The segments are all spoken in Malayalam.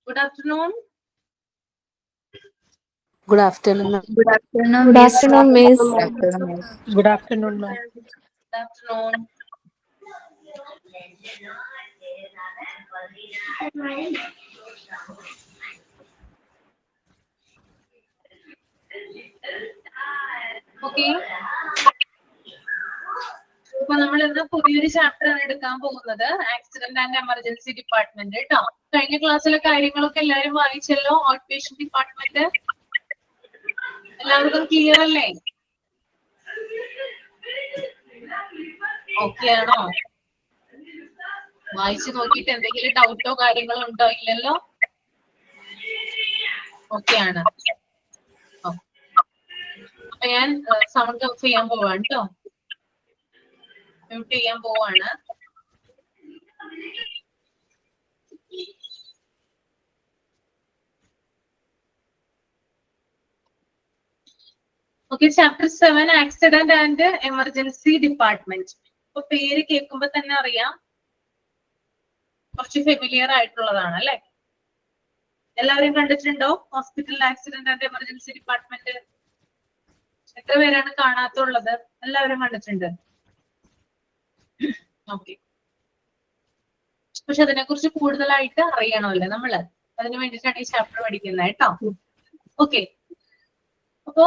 Good afternoon. Good afternoon. Good afternoon, Good Miss. afternoon, Miss. Good afternoon, Miss. Good afternoon, ma'am. Good afternoon. Okay. അപ്പൊ നമ്മൾ ഇന്ന് പുതിയൊരു ചാപ്റ്റർ ആണ് എടുക്കാൻ പോകുന്നത്, ആക്സിഡന്റ് ആൻഡ് എമർജൻസി ഡിപ്പാർട്ട്മെന്റ് കേട്ടോ. കഴിഞ്ഞ ക്ലാസ്സിലെ കാര്യങ്ങളൊക്കെ എല്ലാവരും വായിച്ചല്ലോ. ഔട്ട് പേഷ്യന്റ് ഡിപ്പാർട്ട്മെന്റ് എല്ലാവർക്കും ക്ലിയർ അല്ലേ? ഓക്കെ ആണോ? വായിച്ചു നോക്കിയിട്ട് എന്തെങ്കിലും ഡൗട്ടോ കാര്യങ്ങളോ ഉണ്ടോ? ഇല്ലല്ലോ. ഓക്കെ ആണ്. അപ്പൊ ഞാൻ സൗണ്ട് ഓഫ് ചെയ്യാൻ പോവാണ് കേട്ടോ. മ്യൂട്ട് ചെയ്യാൻ പോവാണ്. Okay, chapter 7 accident and emergency department. അപ്പൊ പേര് കേൾക്കുമ്പോ തന്നെ അറിയാം കുറച്ച് ഫെമിലിയർ ആയിട്ടുള്ളതാണ് അല്ലെ? എല്ലാവരും കണ്ടിട്ടുണ്ടോ hospital accident and emergency department? എത്ര പേരാണ് കാണാത്തുള്ളത്? എല്ലാവരും കണ്ടിട്ടുണ്ട്. ഓക്കെ, പക്ഷെ അതിനെ കുറിച്ച് കൂടുതലായിട്ട് അറിയണമല്ലോ നമ്മള്. അതിന് വേണ്ടിയിട്ടാണ് ഈ ചാപ്റ്റർ പഠിക്കുന്നത് കേട്ടോ. ഓക്കെ, അപ്പോ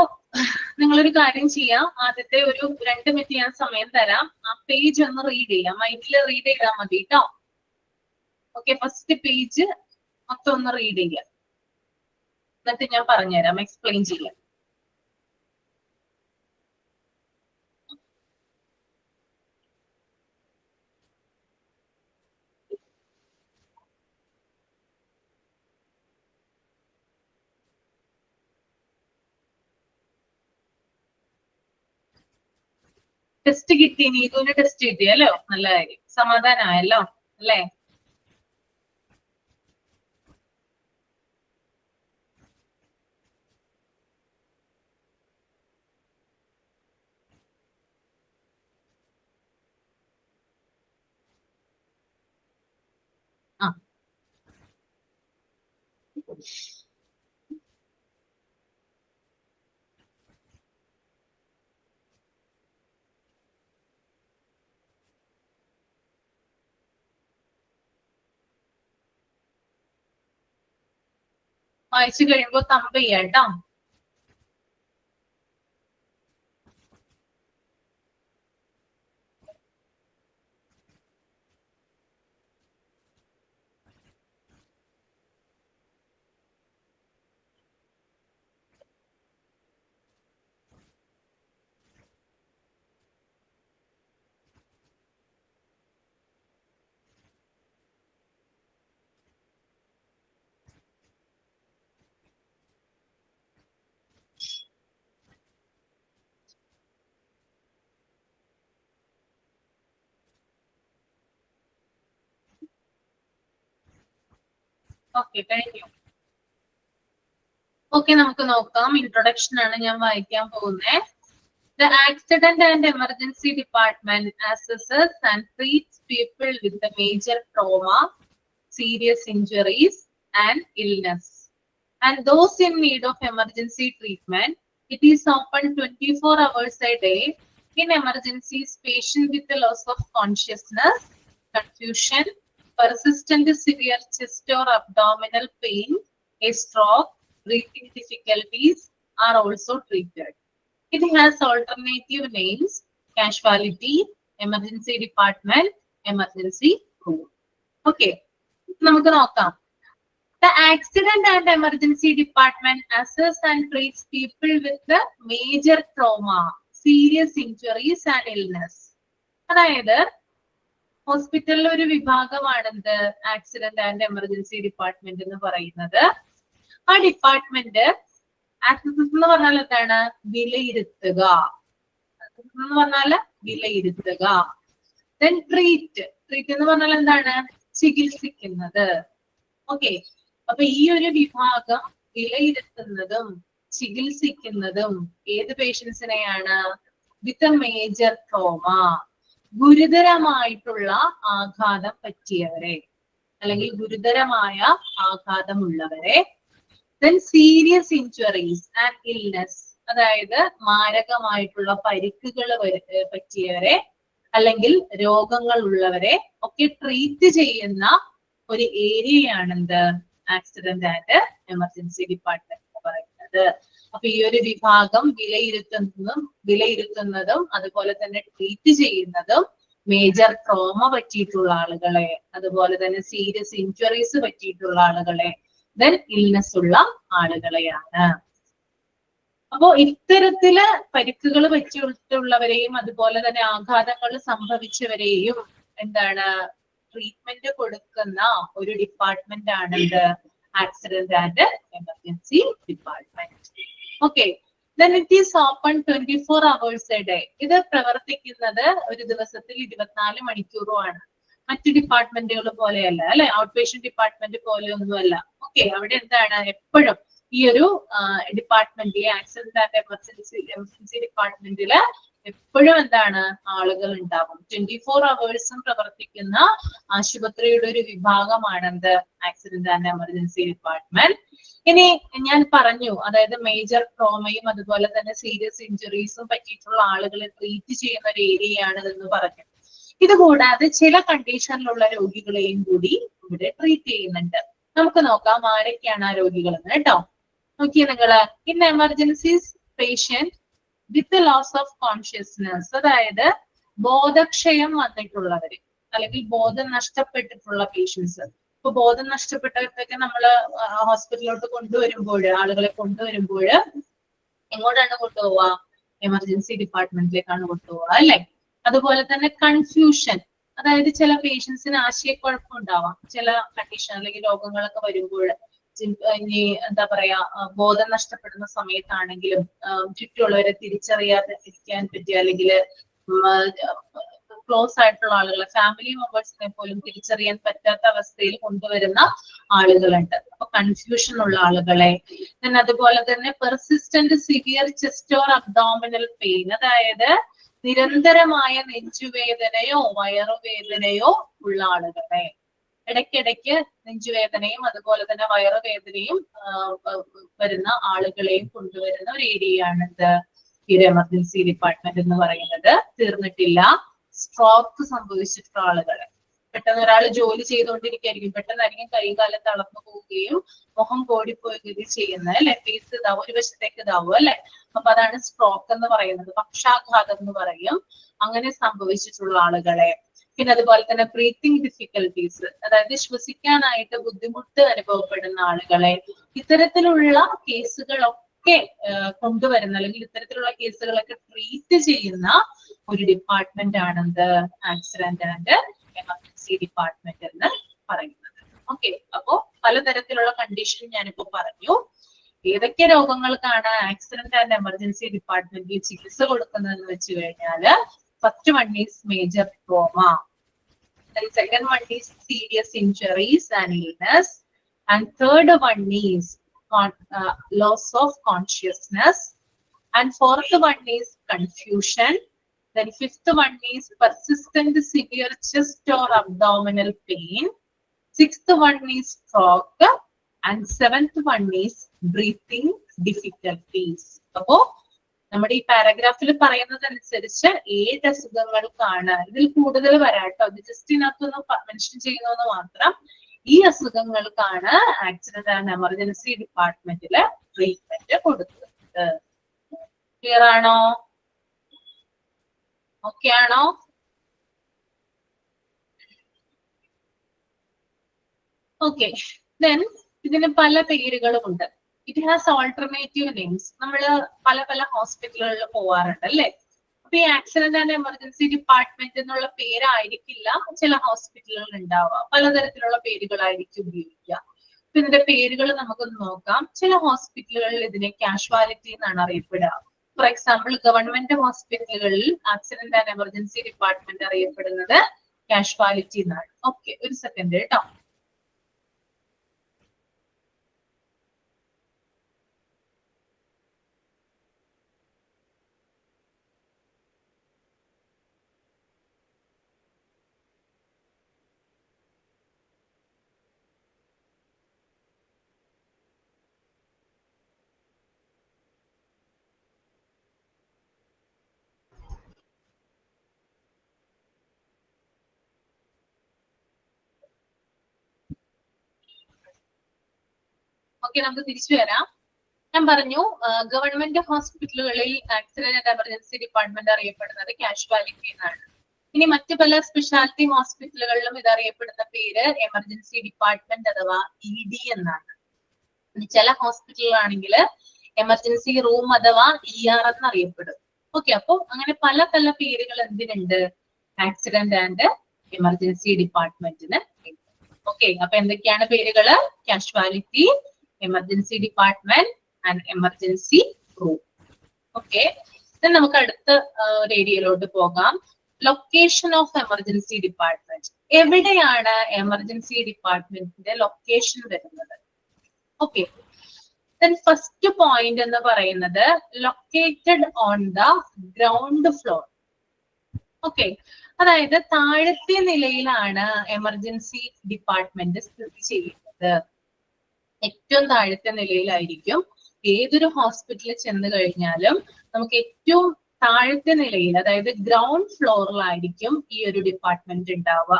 നിങ്ങളൊരു കാര്യം ചെയ്യാം. ആദ്യത്തെ ഒരു 2 മിനിറ്റ് ഞാൻ സമയം തരാം. ആ പേജ് ഒന്ന് റീഡ് ചെയ്യാം. മൈൻഡിൽ റീഡ് ചെയ്താൽ മതി കേട്ടോ. ഓക്കെ, ഫസ്റ്റ് പേജ് മൊത്തം ഒന്ന് റീഡ് ചെയ്യാം. എന്നിട്ട് ഞാൻ പറഞ്ഞുതരാം, എക്സ്പ്ലെയിൻ ചെയ്യാം. ടെസ്റ്റ് കിട്ടി, നീതുവിന് ടെസ്റ്റ് കിട്ടിയല്ലോ, നല്ല കാര്യം. സമാധാനമായല്ലോ അല്ലേ? ആ, വായിച്ചു കഴിയുമ്പോ തമ്പ് ചെയ്യാം കേട്ടോ. ഓക്കെ, കഴിഞ്ഞു. ഓക്കെ, നമുക്ക് നോക്കാം. ഇൻട്രൊഡക്ഷൻ ആണ് ഞാൻ വായിക്കാൻ പോകുന്നത്. The Accident and Emergency Department assesses and treats people with the major trauma, serious injuries, and illness, and those in need of emergency treatment. It is open 24 hours a day. In emergencies, patient with the loss of consciousness, confusion, persistent severe chest or abdominal pain, a stroke, breathing difficulties are also treated. It has alternative names: casualty, emergency department, emergency room. Okay, നമുക്ക് നോക്കാം. The Accident and Emergency Department assesses and treats people with the major trauma, serious injuries and illness. അതായത് ഹോസ്പിറ്റലിലെ ഒരു വിഭാഗമാണെന്ത് ആക്സിഡന്റ് ആൻഡ് എമർജൻസി ഡിപ്പാർട്ട്മെന്റ് എന്ന് പറയുന്നത്. ആ ഡിപ്പാർട്ട്മെന്റ് അസസ് എന്ന് പറഞ്ഞാൽ എന്താണ്? വിലയിരുത്തുക. എന്ന് പറഞ്ഞാല് വിലയിരുത്തുക. Then ട്രീറ്റ് എന്ന് പറഞ്ഞാൽ എന്താണ്? ചികിത്സിക്കുന്നത്. ഓക്കെ, അപ്പൊ ഈ ഒരു വിഭാഗം വിലയിരുത്തുന്നതും ചികിത്സിക്കുന്നതും ഏത് പേഷ്യൻസിനെയാണ്? വിത്ത് എ മേജർ ട്രോമ, ഗുരുതരമായിട്ടുള്ള ആഘാതം പറ്റിയവരെ. അല്ലെങ്കിൽ ഗുരുതരമായ ആഘാതമുള്ളവരെ. then serious injuries and illness, അതായത് മാരകമായിട്ടുള്ള പരിക്കുകൾ പറ്റിയവരെ അല്ലെങ്കിൽ രോഗങ്ങൾ ഉള്ളവരെ ഒക്കെ ട്രീറ്റ് ചെയ്യുന്ന ഒരു ഏരിയയാണ് എന്ത് ആക്സിഡന്റ് ആൻഡ് എമർജൻസി ഡിപ്പാർട്ട്മെന്റ് എന്ന് പറയുന്നത്. അപ്പൊ ഈ ഒരു വിഭാഗം വിലയിരുത്തുന്നതും അതുപോലെ തന്നെ ട്രീറ്റ് ചെയ്യുന്നതും മേജർ ട്രോമ പറ്റിയിട്ടുള്ള ആളുകളെ, അതുപോലെ തന്നെ സീരിയസ് ഇഞ്ചുറീസ് പറ്റിയിട്ടുള്ള ആളുകളെ, ദെൻ ഇൽനെസ് ഉള്ള ആളുകളെയാണ്. അപ്പോ ഇത്തരത്തില് പരിക്കുകൾ പറ്റിയിട്ടുള്ളവരെയും അതുപോലെ തന്നെ ആഘാതങ്ങൾ സംഭവിച്ചവരെയും എന്താണ് ട്രീറ്റ്മെന്റ് കൊടുക്കുന്ന ഒരു ഡിപ്പാർട്ട്മെന്റ് ആണ് ഇത് accident and emergency department. Okay, then it is open 24 hours a day. ഇത് പ്രവർത്തിക്കുന്നത് ഒരു ദിവസത്തിൽ 24 മണിക്കൂറുമാണ്. മറ്റു ഡിപ്പാർട്ട്മെന്റുകൾ പോലെയല്ല അല്ലെ, ഔട്ട് പേഷ്യന്റ് ഡിപ്പാർട്ട്മെന്റ് പോലെ ഒന്നുമല്ല. ഓക്കെ, അവിടെ എന്താണ് എപ്പോഴും ഈ ഒരു ഡിപ്പാർട്ട്മെന്റിലെ ആക്സിഡന്റ് ആൻഡ് എമർജൻസി ഡിപ്പാർട്ട്മെന്റില് എപ്പോഴും എന്താണ് ആളുകൾ ഉണ്ടാകും. 24 hours പ്രവർത്തിക്കുന്ന ആശുപത്രിയുടെ ഒരു വിഭാഗമാണ് എന്ത് ആക്സിഡന്റ് ആൻഡ് എമർജൻസി ഡിപ്പാർട്ട്മെന്റ്. ഇനി ഞാൻ പറഞ്ഞു, അതായത് മേജർ ട്രോമയും അതുപോലെ തന്നെ സീരിയസ് ഇഞ്ചുറീസും പറ്റിയിട്ടുള്ള ആളുകളെ ട്രീറ്റ് ചെയ്യുന്ന ഒരു ഏരിയയാണ് ഇതെന്ന് പറഞ്ഞു. ഇതുകൂടാതെ ചില കണ്ടീഷനിലുള്ള രോഗികളെയും കൂടി ഇവിടെ ട്രീറ്റ് ചെയ്യുന്നുണ്ട്. നമുക്ക് നോക്കാം ആരൊക്കെയാണ് ആ രോഗികൾ എന്ന് കേട്ടോ. നോക്കിയേ നിങ്ങള്, in emergencies patient with loss of consciousness, അതായത് ബോധക്ഷയം വന്നിട്ടുള്ളവര് അല്ലെങ്കിൽ ബോധം നഷ്ടപ്പെട്ടിട്ടുള്ള പേഷ്യൻസ്. ഇപ്പൊ ബോധം നഷ്ടപ്പെട്ടവർക്കൊക്കെ നമ്മള് ഹോസ്പിറ്റലിലോട്ട് കൊണ്ടുവരുമ്പോൾ, ആളുകളെ കൊണ്ടുവരുമ്പോൾ എങ്ങോട്ടാണ് കൊണ്ടുപോവുക? എമർജൻസി ഡിപ്പാർട്ട്മെന്റിലേക്കാണ് കൊണ്ടുപോവുക അല്ലെ. അതുപോലെ തന്നെ കൺഫ്യൂഷൻ, അതായത് ചില പേഷ്യൻസിന് ആശയക്കുഴപ്പം ഉണ്ടാവാം. ചില കണ്ടീഷൻ അല്ലെങ്കിൽ രോഗങ്ങളൊക്കെ വരുമ്പോൾ ഇനി എന്താ പറയാ, ബോധം നഷ്ടപ്പെടുന്ന സമയത്താണെങ്കിലും ചുറ്റുമുള്ളവരെ തിരിച്ചറിയാതെ ഇരിക്കാൻ പറ്റിയ അല്ലെങ്കിൽ ക്ലോസ് ആയിട്ടുള്ള ആളുകളെ, ഫാമിലി മെമ്പേഴ്സിനെ പോലും തിരിച്ചറിയാൻ പറ്റാത്ത അവസ്ഥയിൽ കൊണ്ടുവരുന്ന ആളുകളുണ്ട്. അപ്പൊ കൺഫ്യൂഷൻ ഉള്ള ആളുകളെ. അതുപോലെ തന്നെ persistent severe chest or abdominal pain, അതായത് നിരന്തരമായ നെഞ്ചുവേദനയോ വയറുവേദനയോ ഉള്ള ആളുകളെ. ഇടയ്ക്കിടയ്ക്ക് നെഞ്ചുവേദനയും അതുപോലെ തന്നെ വയറുവേദനയും വരുന്ന ആളുകളെയും കൊണ്ടുവരുന്ന ഒരു ഏരിയയാണ് ഇത് ഈ എമർജൻസി ഡിപ്പാർട്ട്മെന്റ് എന്ന് പറയുന്നത്. തീർന്നിട്ടില്ല, സ്ട്രോക്ക് സംഭവിച്ചിട്ടുള്ള ആളുകളെ. പെട്ടെന്ന് ഒരാൾ ജോലി ചെയ്തുകൊണ്ടിരിക്കുകയായിരിക്കും, പെട്ടെന്നായിരിക്കും കൈകാലം തളർന്നു പോവുകയും മുഖം കോടിപ്പോവുകയും ചെയ്യുന്നത് അല്ലെ, ഫേസ് ഇതാവും, ഒരു വശത്തേക്ക് ഇതാവും അല്ലെ. അപ്പൊ അതാണ് സ്ട്രോക്ക് എന്ന് പറയുന്നത്, പക്ഷാഘാതം എന്ന് പറയും. അങ്ങനെ സംഭവിച്ചിട്ടുള്ള ആളുകളെ. പിന്നെ അതുപോലെ തന്നെ ബ്രീത്തിങ് ഡിഫിക്കൽട്ടീസ്, അതായത് ശ്വസിക്കാനായിട്ട് ബുദ്ധിമുട്ട് അനുഭവപ്പെടുന്ന ആളുകളെ. ഇത്തരത്തിലുള്ള കേസുകളൊക്കെ കൊണ്ടുവരുന്ന അല്ലെങ്കിൽ ഇത്തരത്തിലുള്ള കേസുകളൊക്കെ ട്രീറ്റ് ചെയ്യുന്ന ഒരു ഡിപ്പാർട്ട്മെന്റ് ആണെന്ത് ആക്സിഡന്റ് ആൻഡ് എമർജൻസി ഡിപ്പാർട്ട്മെന്റ് എന്ന് പറയുന്നത്. ഓക്കെ, അപ്പോ പലതരത്തിലുള്ള കണ്ടീഷൻ ഞാനിപ്പോ പറഞ്ഞു. ഏതൊക്കെ രോഗങ്ങൾക്കാണ് ആക്സിഡന്റ് ആൻഡ് എമർജൻസി ഡിപ്പാർട്ട്മെന്റിൽ ചികിത്സ കൊടുക്കുന്നതെന്ന് വെച്ച് കഴിഞ്ഞാല്, first one is major trauma, second one is serious injuries and illness, and third one is loss of consciousness, and fourth one is confusion, then fifth one is persistent severe chest or abdominal pain, sixth one is stroke, and seventh one is breathing difficulties. അപ്പോ നമ്മുടെ ഈ പാരഗ്രാഫിൽ പറയുന്നതനുസരിച്ച് 7 അസുഖങ്ങൾക്കാണ്, ഇതിൽ കൂടുതൽ വരാട്ടോ, ഇത് ജസ്റ്റ് ഇതിനകത്തൊന്ന് മെൻഷൻ ചെയ്യുന്നത് മാത്രം. ഈ അസുഖങ്ങൾക്കാണ് ആക്സിഡന്റ് ആൻഡ് എമർജൻസി ഡിപ്പാർട്ട്മെന്റില് ട്രീറ്റ്മെന്റ് കൊടുക്കുന്നത്. ക്ലിയർ ആണോ? ഓക്കെ ആണോ? ഓക്കെ, ദെൻ ഇതിന് പല പേരുകളുമുണ്ട്. It has alternative names. നമ്മൾ പല പല ഹോസ്പിറ്റലുകളിൽ പോവാറുണ്ട് അല്ലെ. അപ്പൊ ഈ ആക്സിഡന്റ് ആൻഡ് എമർജൻസി ഡിപ്പാർട്ട്മെന്റ് എന്നുള്ള പേരായിരിക്കില്ല ചില ഹോസ്പിറ്റലുകളിൽ ഉണ്ടാവുക, പലതരത്തിലുള്ള പേരുകളായിരിക്കും ഉപയോഗിക്കുക. അപ്പൊ ഇതിന്റെ പേരുകൾ നമുക്കൊന്ന് നോക്കാം. ചില ഹോസ്പിറ്റലുകളിൽ ഇതിനെ കാഷ്വാലിറ്റി എന്നാണ് അറിയപ്പെടുക. ഫോർ എക്സാമ്പിൾ, ഗവൺമെന്റ് ഹോസ്പിറ്റലുകളിൽ ആക്സിഡന്റ് ആൻഡ് എമർജൻസി ഡിപ്പാർട്ട്മെന്റ് അറിയപ്പെടുന്നത് കാഷ്വാലിറ്റി എന്നാണ്. ഓക്കെ, ഒരു സെക്കൻഡ് കേട്ടോ. ഓക്കെ, നമുക്ക് തിരിച്ചു വരാം. ഞാൻ പറഞ്ഞു ഗവൺമെന്റ് ഹോസ്പിറ്റലുകളിൽ ആക്സിഡന്റ് ആൻഡ് എമർജൻസി ഡിപ്പാർട്ട്മെന്റ് അറിയപ്പെടുന്നത് കാഷ്വാലിറ്റി എന്നാണ്. ഇനി മറ്റു പല സ്പെഷ്യാലിറ്റി ഹോസ്പിറ്റലുകളിലും ഇത് അറിയപ്പെടുന്ന പേര് എമർജൻസി ഡിപ്പാർട്ട്മെന്റ് അഥവാ ED എന്നാണ്. ചില ഹോസ്പിറ്റലുകളാണെങ്കിൽ എമർജൻസി റൂം അഥവാ ER എന്നറിയപ്പെടും. ഓക്കെ, അപ്പൊ അങ്ങനെ പല പല പേരുകൾ എന്തിനുണ്ട് ആക്സിഡന്റ് ആൻഡ് എമർജൻസി ഡിപ്പാർട്ട്മെന്റിന്. ഓക്കെ, അപ്പൊ എന്തൊക്കെയാണ് പേരുകള്? Casualty, emergency department and emergency room. Okay, നമുക്ക് അടുത്ത ഒരു ഏരിയയിലോട്ട് പോകാം. Location of emergency department. എവിടെയാണ് എമർജൻസി ഡിപ്പാർട്ട്മെന്റിന്റെ ലൊക്കേഷൻ വരുന്നത്? ഓക്കെ, ഫസ്റ്റ് പോയിന്റ് എന്ന് പറയുന്നത് located on the ground floor. Okay, അതായത് താഴത്തെ നിലയിലാണ് എമർജൻസി ഡിപ്പാർട്ട്മെന്റ് സ്ഥിതി ചെയ്യുന്നത്. ഏറ്റവും താഴത്തെ നിലയിലായിരിക്കും. ഏതൊരു ഹോസ്പിറ്റലിൽ ചെന്ന് കഴിഞ്ഞാലും നമുക്ക് ഏറ്റവും താഴത്തെ നിലയിൽ, അതായത് ഗ്രൗണ്ട് ഫ്ലോറിലായിരിക്കും ഈ ഒരു ഡിപ്പാർട്ട്മെന്റ് ഉണ്ടാവുക.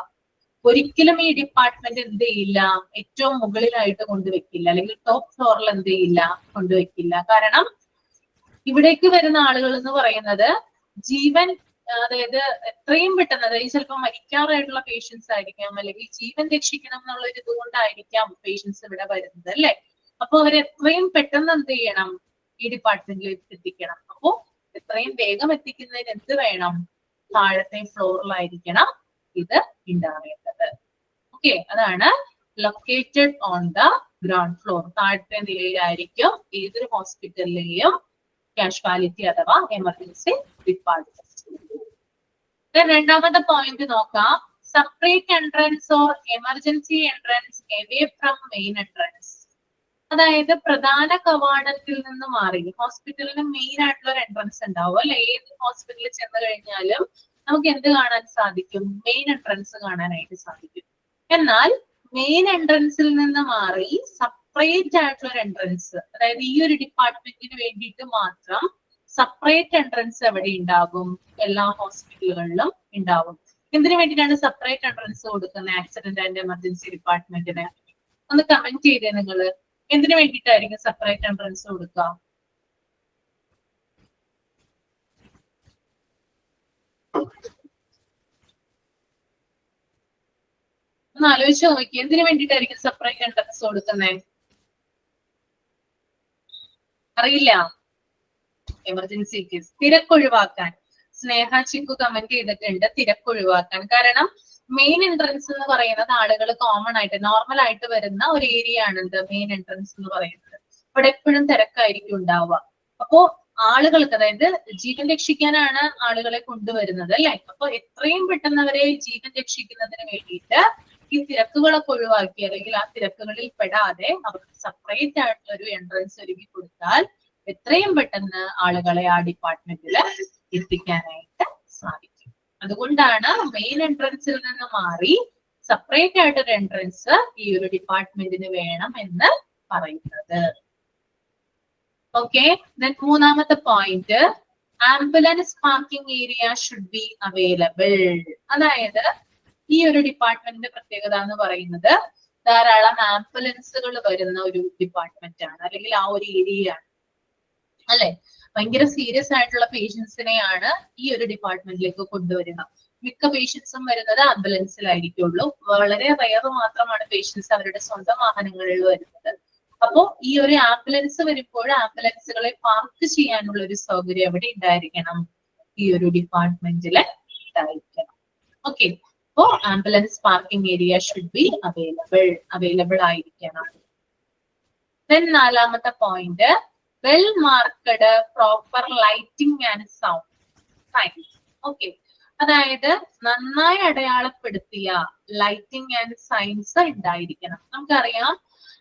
ഒരിക്കലും ഈ ഡിപ്പാർട്ട്മെന്റ് എന്ത് ചെയ്യില്ല, ഏറ്റവും മുകളിലായിട്ട് കൊണ്ടുവെക്കില്ല, അല്ലെങ്കിൽ ടോപ്പ് ഫ്ലോറിൽ എന്ത് ചെയ്യില്ല, കൊണ്ടുവെക്കില്ല. കാരണം ഇവിടേക്ക് വരുന്ന ആളുകൾ എന്ന് പറയുന്നത് ജീവൻ, അതായത് എത്രയും പെട്ടെന്ന്, അതായത് ചിലപ്പോൾ മരിക്കാറായിട്ടുള്ള പേഷ്യൻസ് ആയിരിക്കാം, അല്ലെങ്കിൽ ജീവൻ രക്ഷിക്കണം എന്നുള്ള ഒരു ഇതുകൊണ്ടായിരിക്കാം പേഷ്യൻസ് ഇവിടെ വരുന്നത്, അല്ലെ? അപ്പൊ അവർ എത്രയും പെട്ടെന്ന് എന്ത് ചെയ്യണം, ഈ ഡിപ്പാർട്ട്മെന്റിൽ എത്തിക്കണം. അപ്പോ എത്രയും വേഗം എത്തിക്കുന്നതിന് എന്ത് വേണം, താഴത്തെ ഫ്ലോറിലായിരിക്കണം ഇത് ഉണ്ടാവേണ്ടത്. ഓക്കെ, അതാണ് located on the ground floor. താഴത്തെ നിലയിലായിരിക്കും ഏതൊരു ഹോസ്പിറ്റലിലെയും കാഷ്വാലിറ്റി അഥവാ എമർജൻസി ഡിപ്പാർട്ട്മെന്റ്. രണ്ടാമത്തെ പോയിന്റ് നോക്കാം. Separate entrance or emergency entrance away from main entrance. അതായത് പ്രധാന കവാടത്തിൽ നിന്ന് മാറി, ഹോസ്പിറ്റലിന് മെയിൻ ആയിട്ടുള്ള ഒരു എൻട്രൻസ് ഉണ്ടാവും, അല്ലെ? ഏത് ഹോസ്പിറ്റലിൽ ചെന്ന് കഴിഞ്ഞാലും നമുക്ക് എന്ത് കാണാൻ സാധിക്കും? മെയിൻ എൻട്രൻസ് കാണാനായിട്ട് സാധിക്കും. എന്നാൽ മെയിൻ എൻട്രൻസിൽ നിന്ന് മാറി സെപ്പറേറ്റ് ആയിട്ടുള്ള ഒരു എൻട്രൻസ്, അതായത് ഈ ഒരു ഡിപ്പാർട്ട്മെന്റിന് വേണ്ടിയിട്ട് മാത്രം സെപ്പറേറ്റ് എൻട്രൻസ് എവിടെ ഉണ്ടാകും? എല്ലാ ഹോസ്പിറ്റലുകളിലും ഉണ്ടാവും. എന്തിനു വേണ്ടിയിട്ടാണ് സെപ്പറേറ്റ് എൻട്രൻസ് കൊടുക്കുന്നത് ആക്സിഡന്റ് ആൻഡ് എമർജൻസി ഡിപ്പാർട്ട്മെന്റിന്? ഒന്ന് കമന്റ് ചെയ്തേ നിങ്ങള്. എന്തിനു വേണ്ടിയിട്ടായിരിക്കും സെപ്പറേറ്റ് എൻട്രൻസ് കൊടുക്കുക? ഒന്ന് ആലോചിച്ച് നോക്കി, എന്തിനു വേണ്ടിയിട്ടായിരിക്കും സെപ്പറേറ്റ് എൻട്രൻസ് കൊടുക്കുന്നത്? അറിയില്ല. എമർജൻസി കേസ് തിരക്കൊഴിവാക്കാൻ. സ്നേഹ ചിക്കു കമന്റ് ചെയ്തിട്ടുണ്ട്, തിരക്കൊഴിവാക്കാൻ. കാരണം മെയിൻ എൻട്രൻസ് എന്ന് പറയുന്നത് ആളുകൾ കോമൺ ആയിട്ട് നോർമൽ ആയിട്ട് വരുന്ന ഒരു ഏരിയ ആണ് എന്ത് മെയിൻ എൻട്രൻസ് എന്ന് പറയുന്നത്. ഇവിടെ എപ്പോഴും തിരക്കായിരിക്കും ഉണ്ടാവുക. അപ്പോ ആളുകൾക്ക്, അതായത് ജീവൻ രക്ഷിക്കാനാണ് ആളുകളെ കൊണ്ടുവരുന്നത്, അല്ലെ? അപ്പൊ എത്രയും പെട്ടെന്ന് അവരെ ജീവൻ രക്ഷിക്കുന്നതിന് വേണ്ടിയിട്ട് ഈ തിരക്കുകളൊക്കെ ഒഴിവാക്കി, അല്ലെങ്കിൽ ആ തിരക്കുകളിൽ പെടാതെ അവർക്ക് സെപ്പറേറ്റ് ആയിട്ടുള്ള ഒരു എൻട്രൻസ് ഒരുക്കി കൊടുത്താൽ എത്രയും പെട്ടെന്ന് ആളുകളെ ആ ഡിപ്പാർട്ട്മെന്റിൽ എത്തിക്കാനായിട്ട് സാധിക്കും. അതുകൊണ്ടാണ് മെയിൻ എൻട്രൻസിൽ നിന്ന് മാറി സെപ്പറേറ്റ് ആയിട്ടൊരു എൻട്രൻസ് ഈ ഒരു ഡിപ്പാർട്ട്മെന്റിന് വേണം എന്ന് പറയുന്നത്. ഓക്കെ, മൂന്നാമത്തെ point, ambulance parking area should be available. അതായത് ഈ ഒരു ഡിപ്പാർട്ട്മെന്റിന്റെ പ്രത്യേകത എന്ന് പറയുന്നത് ധാരാളം ആംബുലൻസുകൾ വരുന്ന ഒരു ഡിപ്പാർട്ട്മെന്റ് ആണ്, അല്ലെങ്കിൽ ആ ഒരു ഏരിയ ആണ്, അല്ലെ? ഭയങ്കര സീരിയസ് ആയിട്ടുള്ള പേഷ്യൻസിനെയാണ് ഈ ഒരു ഡിപ്പാർട്ട്മെന്റിലേക്ക് കൊണ്ടുവരിക. മിക്ക പേഷ്യൻസും വരുന്നത് ആംബുലൻസിലായിരിക്കുള്ളൂ. വളരെ റെയർ മാത്രമാണ് പേഷ്യൻസ് അവരുടെ സ്വന്തം വാഹനങ്ങളിൽ വരുന്നത്. അപ്പോ ഈ ഒരു ആംബുലൻസ് വരുമ്പോൾ ആംബുലൻസുകളെ പാർക്ക് ചെയ്യാനുള്ള ഒരു സൗകര്യം എവിടെ ഉണ്ടായിരിക്കണം? ഈ ഒരു ഡിപ്പാർട്ട്മെന്റില് ഉണ്ടായിരിക്കണം. ഓക്കെ, അപ്പോ ambulance parking area should be available ആയിരിക്കണം. നാലാമത്തെ point, well marked proper lighting and sound signs. Okay, അതായത് നന്നായി അടയാളപ്പെടുത്തിയ ലൈറ്റിംഗ് ആൻഡ് സൈൻസ് ഉണ്ടായിരിക്കണം. നമുക്കറിയാം,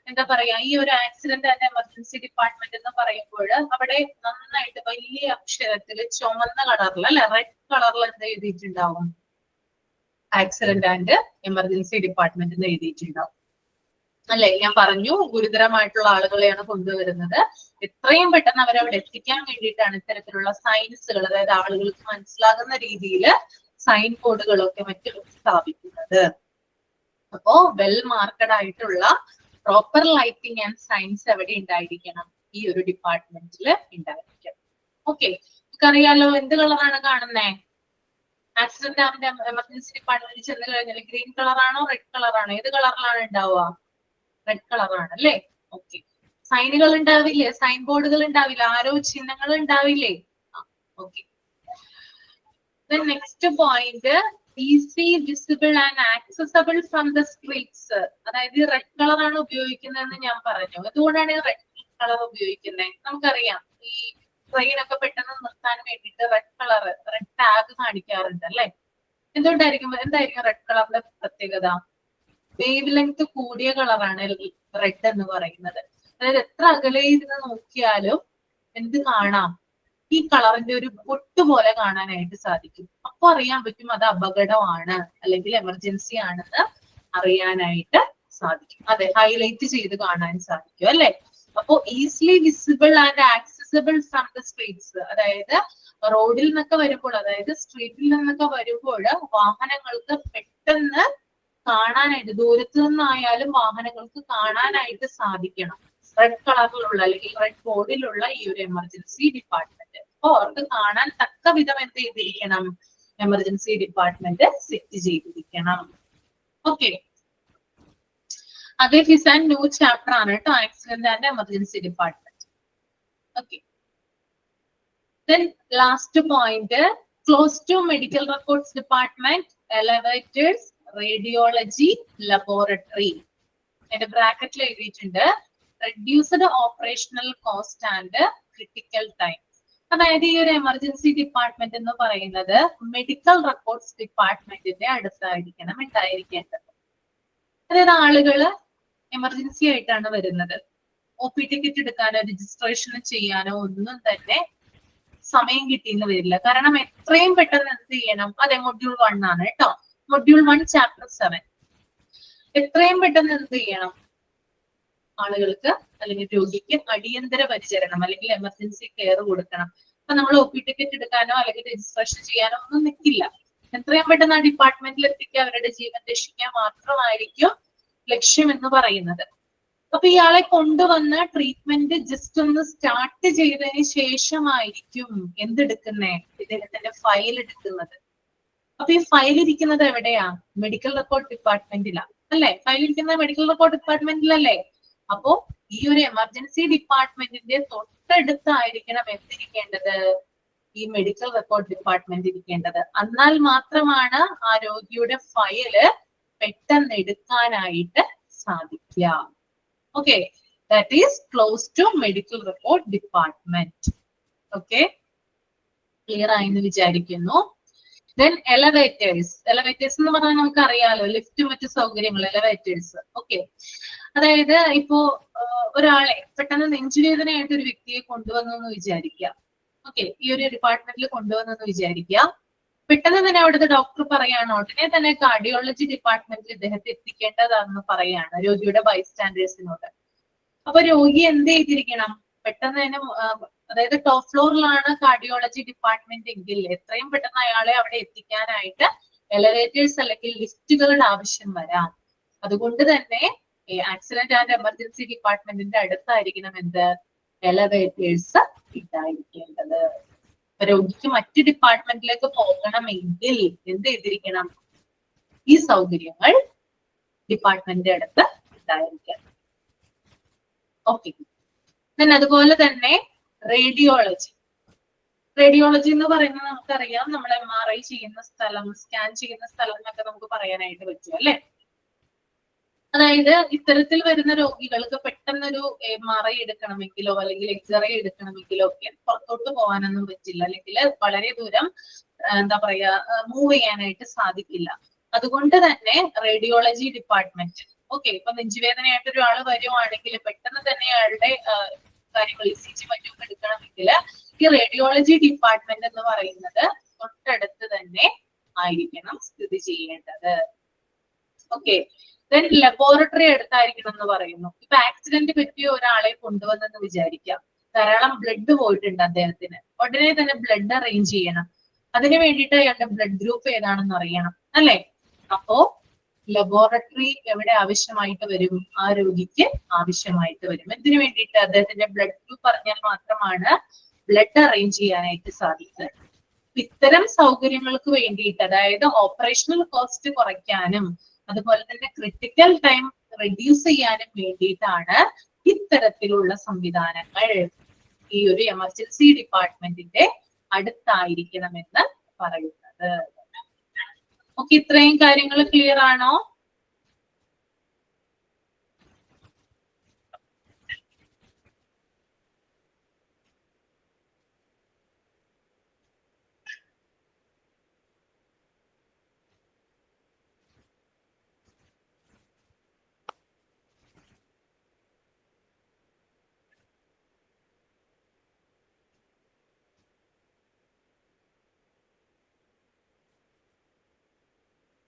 എന്താ പറയാ, ഈ ഒരു ആക്സിഡന്റ് ആൻഡ് എമർജൻസി ഡിപ്പാർട്ട്മെന്റ് എന്ന് പറയുമ്പോൾ അവിടെ നന്നായിട്ട് വലിയ അക്ഷരത്തിൽ ചുമന്ന കളറിൽ, അല്ലെ, റെഡ് കളറിൽ എന്ത് എഴുതിയിട്ടുണ്ടാവും? ആക്സിഡന്റ് ആൻഡ് എമർജൻസി ഡിപ്പാർട്ട്മെന്റ് എന്ന് എഴുതിയിട്ടുണ്ടാവും, അല്ലെ? ഞാൻ പറഞ്ഞു, ഗുരുതരമായിട്ടുള്ള ആളുകളെയാണ് കൊണ്ടുവരുന്നത്. എത്രയും പെട്ടെന്ന് അവരവിടെ എത്തിക്കാൻ വേണ്ടിയിട്ടാണ് ഇത്തരത്തിലുള്ള സൈൻസുകൾ, അതായത് ആളുകൾക്ക് മനസ്സിലാകുന്ന രീതിയിൽ സൈൻ ബോർഡുകളൊക്കെ മറ്റും സ്ഥാപിക്കുന്നത്. അപ്പോ വെൽ മാർക്കഡ് ആയിട്ടുള്ള പ്രോപ്പർ ലൈറ്റിംഗ് ആൻഡ് സയൻസ് എവിടെ ഉണ്ടായിരിക്കണം? ഈ ഒരു ഡിപ്പാർട്ട്മെന്റിൽ ഉണ്ടായിരിക്കണം. ഓക്കെ, അറിയാലോ എന്ത് കളറാണ് കാണുന്നേ? ആക്സിഡന്റ് ആൻഡ് എമർജൻസി ഡിപ്പാർട്ട്മെന്റിൽ ചെന്ന് കഴിഞ്ഞാൽ ഗ്രീൻ കളറാണോ റെഡ് കളറാണോ? ഏത് കളറിലാണ് ഉണ്ടാവുക? റെഡ് കളറാണ് അല്ലേ? ഓക്കെ. സൈനുകൾ ഉണ്ടാവില്ലേ? സൈൻ ബോർഡുകൾ ഉണ്ടാവില്ല, ആരോ ചിഹ്നങ്ങൾ ഉണ്ടാവില്ലേ? Okay. Next point, easy visible and accessible from the streets. അതായത് റെഡ് കളറാണ് ഉപയോഗിക്കുന്നതെന്ന് ഞാൻ പറഞ്ഞു. എന്തുകൊണ്ടാണ് റെഡ് കളർ ഉപയോഗിക്കുന്നത്? നമുക്കറിയാം, ഈ ട്രെയിൻ ഒക്കെ പെട്ടെന്ന് നിർത്താൻ വേണ്ടിയിട്ട് റെഡ് കളർ, റെഡ് ടാഗ് കാണിക്കാറുണ്ട് അല്ലെ? എന്തുകൊണ്ടായിരിക്കും? എന്തായിരിക്കും റെഡ് കളറിന്റെ പ്രത്യേകത? വേവ് ലെങ്ത് കൂടിയ കളറാണ് റെഡ് എന്ന് പറയുന്നത്. അതായത് എത്ര അകലെ ഇരുന്ന് നോക്കിയാലും എന്ത് കാണാം? ഈ കളറിന്റെ ഒരു പൊട്ട് പോലെ കാണാനായിട്ട് സാധിക്കും. അപ്പൊ അറിയാൻ പറ്റും അത് അപകടമാണ് അല്ലെങ്കിൽ എമർജൻസി ആണെന്ന് അറിയാനായിട്ട് സാധിക്കും. അതെ, ഹൈലൈറ്റ് ചെയ്ത് കാണാൻ സാധിക്കും അല്ലെ? അപ്പോ easily visible and accessible from the streets, അതായത് റോഡിൽ നിന്നൊക്കെ വരുമ്പോൾ, അതായത് സ്ട്രീറ്റിൽ നിന്നൊക്കെ വരുമ്പോൾ വാഹനങ്ങൾക്ക് പെട്ടെന്ന് കാണാനായിട്ട്, ദൂരത്തു നിന്നായാലും വാഹനങ്ങൾക്ക് കാണാനായിട്ട് സാധിക്കണം റെഡ് കളറിലുള്ള അല്ലെങ്കിൽ റെഡ് ബോർഡിലുള്ള ഈ ഒരു എമർജൻസി ഡിപ്പാർട്ട്മെന്റ്. അപ്പൊ അവർക്ക് കാണാൻ തക്ക വിധം എന്ത് ചെയ്തിരിക്കണം? എമർജൻസി ഡിപ്പാർട്ട്മെന്റ് സെറ്റ് ചെയ്തിരിക്കണം. ഓക്കെ, അതേ ഫിസ് ആൻഡ് ന്യൂ ചാപ്റ്റർ ആണ് കേട്ടോ, accident and emergency department. Okay. Then last point, close to medical records department, elevators, radiology laboratory. And bracket la എഴുതിയിട്ടുണ്ട് reduced operational cost and critical time. അതായത് ഈ ഒരു എമർജൻസി ഡിപ്പാർട്ട്മെന്റ് എന്ന് പറയുന്നത് മെഡിക്കൽ റെക്കോർഡ്സ് ഡിപ്പാർട്ട്മെന്റിന്റെ അടുത്തായിരിക്കണം ഉണ്ടായിരിക്കേണ്ടത്. അതായത് ആളുകള് എമർജൻസി ആയിട്ടാണ് വരുന്നത്, OP ടിക്കറ്റ് എടുക്കാനോ രജിസ്ട്രേഷൻ ചെയ്യാനോ ഒന്നും തന്നെ സമയം കിട്ടിയെന്ന് വരില്ല. കാരണം എത്രയും പെട്ടെന്ന് എന്ത് ചെയ്യണം? അതെ, മൊഡ്യൂൾ 1 ആണ് കേട്ടോ, മൊഡ്യൂൾ 1 ചാപ്റ്റർ 7. എത്രയും പെട്ടെന്ന് എന്ത് ചെയ്യണം? ആളുകൾക്ക് അല്ലെങ്കിൽ രോഗിക്ക് അടിയന്തര പരിചരണം അല്ലെങ്കിൽ എമർജൻസി കെയർ കൊടുക്കണം. അപ്പൊ നമ്മൾ OP ടിക്കറ്റ് എടുക്കാനോ അല്ലെങ്കിൽ രജിസ്ട്രേഷൻ ചെയ്യാനോ ഒന്നും നിൽക്കില്ല. എത്രയും പെട്ടെന്ന് ആ ഡിപ്പാർട്ട്മെന്റിൽ എത്തിക്കുക, അവരുടെ ജീവൻ രക്ഷിക്കാൻ മാത്രമായിരിക്കും ലക്ഷ്യം എന്ന് പറയുന്നത്. അപ്പൊ ഇയാളെ കൊണ്ടുവന്ന് ട്രീറ്റ്മെന്റ് ജസ്റ്റ് ഒന്ന് സ്റ്റാർട്ട് ചെയ്തതിന് ശേഷമായിരിക്കും എന്തെടുക്കുന്നേ? ഇദ്ദേഹത്തിന്റെ ഫയൽ എടുക്കുന്നത്. അപ്പൊ ഈ ഫയൽ ഇരിക്കുന്നത് എവിടെയാ? മെഡിക്കൽ റെക്കോർഡ് ഡിപ്പാർട്ട്മെന്റിലാ അല്ലെ? ഫയൽ ഇരിക്കുന്നത് മെഡിക്കൽ റെക്കോർഡ് ഡിപ്പാർട്ട്മെന്റിലല്ലേ? അപ്പോ ഈ ഒരു എമർജൻസി ഡിപ്പാർട്ട്മെന്റിന്റെ തൊട്ടടുത്തായിരിക്കണം എന്തിരിക്കേണ്ടത്? ഈ മെഡിക്കൽ റെക്കോർഡ് ഡിപ്പാർട്ട്മെന്റ് ഇരിക്കേണ്ടത്. എന്നാൽ മാത്രമാണ് ആ രോഗിയുടെ ഫയല് പെട്ടെന്ന് എടുക്കാനായിട്ട് സാധിക്കുക. Okay, that is close to medical record department. Okay, clear ആയെന്ന് വിചാരിക്കുന്നു. Then elevators. Elevators എന്ന് പറഞ്ഞാൽ നമുക്ക് അറിയാലോ, ലിഫ്റ്റ് മറ്റു സൗകര്യങ്ങൾ, എലവേറ്റേഴ്സ്. ഓക്കെ, അതായത് ഇപ്പോ ഒരാളെ പെട്ടെന്ന് നെഞ്ചുവേദനയായിട്ട് ഒരു വ്യക്തിയെ കൊണ്ടുവന്നു എന്ന് വിചാരിക്കുക. ഓക്കെ, ഈ ഒരു ഡിപ്പാർട്ട്മെന്റിൽ കൊണ്ടുവന്നെന്ന് വിചാരിക്കുക. പെട്ടെന്ന് തന്നെ അവിടുത്തെ ഡോക്ടർ പറയാണ് ഉടനെ തന്നെ കാർഡിയോളജി ഡിപ്പാർട്ട്മെന്റിൽ ഇദ്ദേഹത്തെ എത്തിക്കേണ്ടതാണെന്ന് പറയാണ് രോഗിയുടെ ബൈസ്റ്റാൻഡേഴ്സിനോട്. അപ്പൊ രോഗി എന്ത് ചെയ്തിരിക്കണം? പെട്ടെന്ന് തന്നെ, അതായത് ടോപ്പ് ഫ്ലോറിലാണ് കാർഡിയോളജി ഡിപ്പാർട്ട്മെന്റ് എങ്കിൽ എത്രയും പെട്ടെന്ന് അയാളെ അവിടെ എത്തിക്കാനായിട്ട് എലവേറ്റേഴ്സ് അല്ലെങ്കിൽ ലിഫ്റ്റുകളുടെ ആവശ്യം വരാം. അതുകൊണ്ട് തന്നെ ആക്സിഡന്റ് ആൻഡ് എമർജൻസി ഡിപ്പാർട്ട്മെന്റിന്റെ അടുത്തായിരിക്കണം എന്ത്? എലവേറ്റേഴ്സ് ഉണ്ടായിരിക്കേണ്ടത്. രോഗിക്ക് മറ്റ് ഡിപ്പാർട്ട്മെന്റിലേക്ക് പോകണമെങ്കിൽ എന്ത് ചെയ്തിരിക്കണം? ഈ സൗകര്യങ്ങൾ ഡിപ്പാർട്ട്മെന്റിന്റെ അടുത്ത് ഉണ്ടായിരിക്കണം. ഓക്കെ, അതുപോലെ തന്നെ റേഡിയോളജി. റേഡിയോളജി എന്ന് പറയുന്നത് നമുക്കറിയാം, നമ്മൾ MRI ചെയ്യുന്ന സ്ഥലം, സ്കാൻ ചെയ്യുന്ന സ്ഥലം എന്നൊക്കെ നമുക്ക് പറയാനായിട്ട് പറ്റും അല്ലെ? അതായത് ഇത്തരത്തിൽ വരുന്ന രോഗികൾക്ക് പെട്ടെന്നൊരു MRI എടുക്കണമെങ്കിലോ അല്ലെങ്കിൽ എക്സ്റേ എടുക്കണമെങ്കിലോ ഒക്കെ പുറത്തോട്ട് പോകാനൊന്നും പറ്റില്ല, അല്ലെങ്കിൽ വളരെ ദൂരം എന്താ പറയാ മൂവ് ചെയ്യാനായിട്ട് സാധിക്കില്ല. അതുകൊണ്ട് തന്നെ റേഡിയോളജി ഡിപ്പാർട്ട്മെന്റ്, ഓക്കെ, ഇപ്പൊ നെഞ്ചുവേദനയായിട്ട് ഒരാൾ വരുവാണെങ്കിൽ പെട്ടെന്ന് തന്നെ അയാളുടെ കാര്യങ്ങൾ ECG മറ്റും എടുക്കണമെങ്കിൽ ഈ റേഡിയോളജി ഡിപ്പാർട്ട്മെന്റ് എന്ന് പറയുന്നത് തൊട്ടടുത്ത് തന്നെ ആയിരിക്കണം സ്ഥിതി ചെയ്യേണ്ടത്. ഓക്കെ, ദെൻ ലബോറട്ടറി അടുത്തായിരിക്കണം എന്ന് പറയുന്നു. ഇപ്പൊ ആക്സിഡന്റ് പറ്റിയ ഒരാളെ കൊണ്ടുവന്നെന്ന് വിചാരിക്കാം, ധാരാളം ബ്ലഡ് പോയിട്ടുണ്ട് അദ്ദേഹത്തിന്, ഉടനെ തന്നെ ബ്ലഡ് അറേഞ്ച് ചെയ്യണം. അതിനു വേണ്ടിയിട്ട് അയാളുടെ ബ്ലഡ് ഗ്രൂപ്പ് ഏതാണെന്ന് അറിയണം അല്ലെ? അപ്പോ ലബോറട്ടറി എവിടെ ആവശ്യമായിട്ട് വരും? ആ രോഗിക്ക് ആവശ്യമായിട്ട് വരും. എന്തിനു വേണ്ടിയിട്ട്? അദ്ദേഹത്തിന്റെ ബ്ലഡ് ഗ്രൂപ്പ് പറഞ്ഞാൽ മാത്രമാണ് ബ്ലഡ് അറേഞ്ച് ചെയ്യാനായിട്ട് സാധിക്കുക. ഇത്തരം സൗകര്യങ്ങൾക്ക് വേണ്ടിയിട്ട്, അതായത് ഓപ്പറേഷണൽ കോസ്റ്റ് കുറയ്ക്കാനും അതുപോലെ തന്നെ ക്രിട്ടിക്കൽ ടൈം റെഡ്യൂസ് ചെയ്യാനും വേണ്ടിയിട്ടാണ് ഇത്തരത്തിലുള്ള സംവിധാനങ്ങൾ ഈ ഒരു എമർജൻസി ഡിപ്പാർട്ട്മെന്റിന്റെ അടുത്തായിരിക്കണമെന്ന് പറയുന്നത്. ഓക്കെ, ഇത്രയും കാര്യങ്ങൾ ക്ലിയർ ആണോ?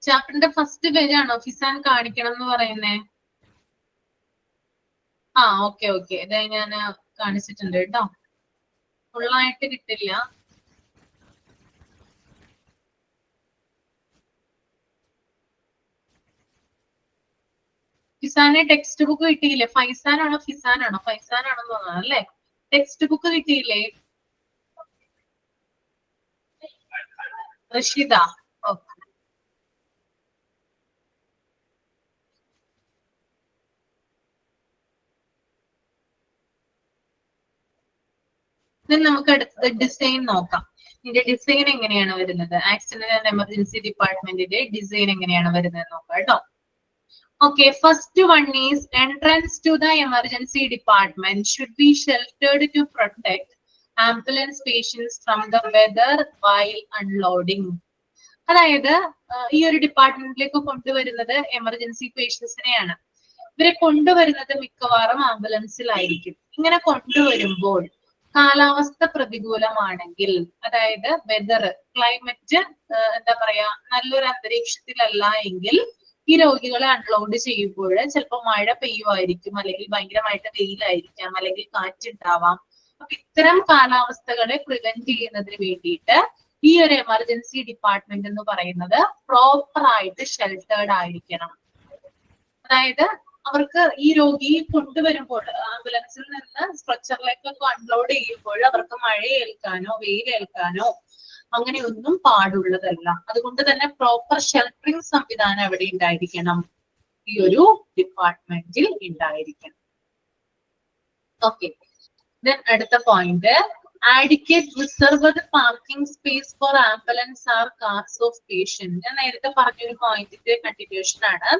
ചാപ്റ്ററിന്റെ ഫസ്റ്റ് പേജ് ആണോ ഫിസാൻ കാണിക്കണം എന്ന് പറയുന്നേ? ആ, ഓക്കെ ഓക്കെ, ഇതാ ഞാൻ കാണിച്ചിട്ടുണ്ട് കേട്ടോ. ഫുള്ളായിട്ട് കിട്ടില്ല. ഫിസാനെ ടെക്സ്റ്റ് ബുക്ക് കിട്ടിയില്ലേ? ഫൈസാനാണോ ഫിസാനാണോ? ഫൈസാനാണോ തോന്നുന്നത് അല്ലേ? ടെക്സ്റ്റ് ബുക്ക് കിട്ടിയില്ലേ? റഷിദ, ഓക്കെ. നമുക്ക് അടുത്തത് ഡിസൈൻ നോക്കാം. ഇതിന്റെ ഡിസൈൻ എങ്ങനെയാണ് വരുന്നത്? ആക്സിഡന്റ് ആൻഡ് എമർജൻസി ഡിപ്പാർട്ട്മെന്റിന്റെ ഡിസൈൻ എങ്ങനെയാണ് വരുന്നത് നോക്കാം കേട്ടോ. Okay, first one is entrance to the emergency department should be sheltered to protect ambulance patients from the weather while unloading. അതായത് ഈ ഒരു ഡിപ്പാർട്ട്മെന്റിലേക്ക് കൊണ്ടുവരുന്നത് എമർജൻസി പേഷ്യൻസിനെയാണ്. ഇവരെ കൊണ്ടുവരുന്നത് മിക്കവാറും ആംബുലൻസിലായിരിക്കും. ഇങ്ങനെ കൊണ്ടുവരുമ്പോൾ കാലാവസ്ഥ പ്രതികൂലമാണെങ്കിൽ, അതായത് വെതർ ക്ലൈമറ്റ് എന്താ പറയാ നല്ലൊരു അന്തരീക്ഷത്തിലല്ല എങ്കിൽ ഈ രോഗികളെ അൺലോഡ് ചെയ്യുമ്പോൾ ചിലപ്പോൾ മഴ പെയ്യുമായിരിക്കും, അല്ലെങ്കിൽ ഭയങ്കരമായിട്ട് വെയിലായിരിക്കാം, അല്ലെങ്കിൽ കാറ്റുണ്ടാവാം. അപ്പൊ ഇത്തരം കാലാവസ്ഥകളെ പ്രിവെന്റ് ചെയ്യുന്നതിന് വേണ്ടിയിട്ട് ഈ ഒരു എമർജൻസി ഡിപ്പാർട്ട്മെന്റ് എന്ന് പറയുന്നത് പ്രോപ്പർ ആയിട്ട് ഷെൽട്ടേർഡ് ആയിരിക്കണം. അതായത് അവർക്ക് ഈ രോഗിയെ കൊണ്ടുവരുമ്പോൾ ആംബുലൻസിൽ നിന്ന് സ്ട്രെച്ചറിലേക്കൊക്കെ അൺലോഡ് ചെയ്യുമ്പോൾ അവർക്ക് മഴയേൽക്കാനോ വെയിലേൽക്കാനോ അങ്ങനെയൊന്നും പാടുള്ളതല്ല. അതുകൊണ്ട് തന്നെ പ്രോപ്പർ ഷെൽട്ടറിംഗ് സംവിധാനം അവിടെ ഉണ്ടായിരിക്കണം, ഈ ഒരു ഡിപ്പാർട്ട്മെന്റിൽ ഉണ്ടായിരിക്കണം. ഓക്കെ, അടുത്ത point, adequate reserved parking space for ambulance or cars of patient. ഞാൻ നേരത്തെ പറഞ്ഞൊരു പോയിന്റിന്റെ കണ്ടിന്യൂഷൻ ആണ്.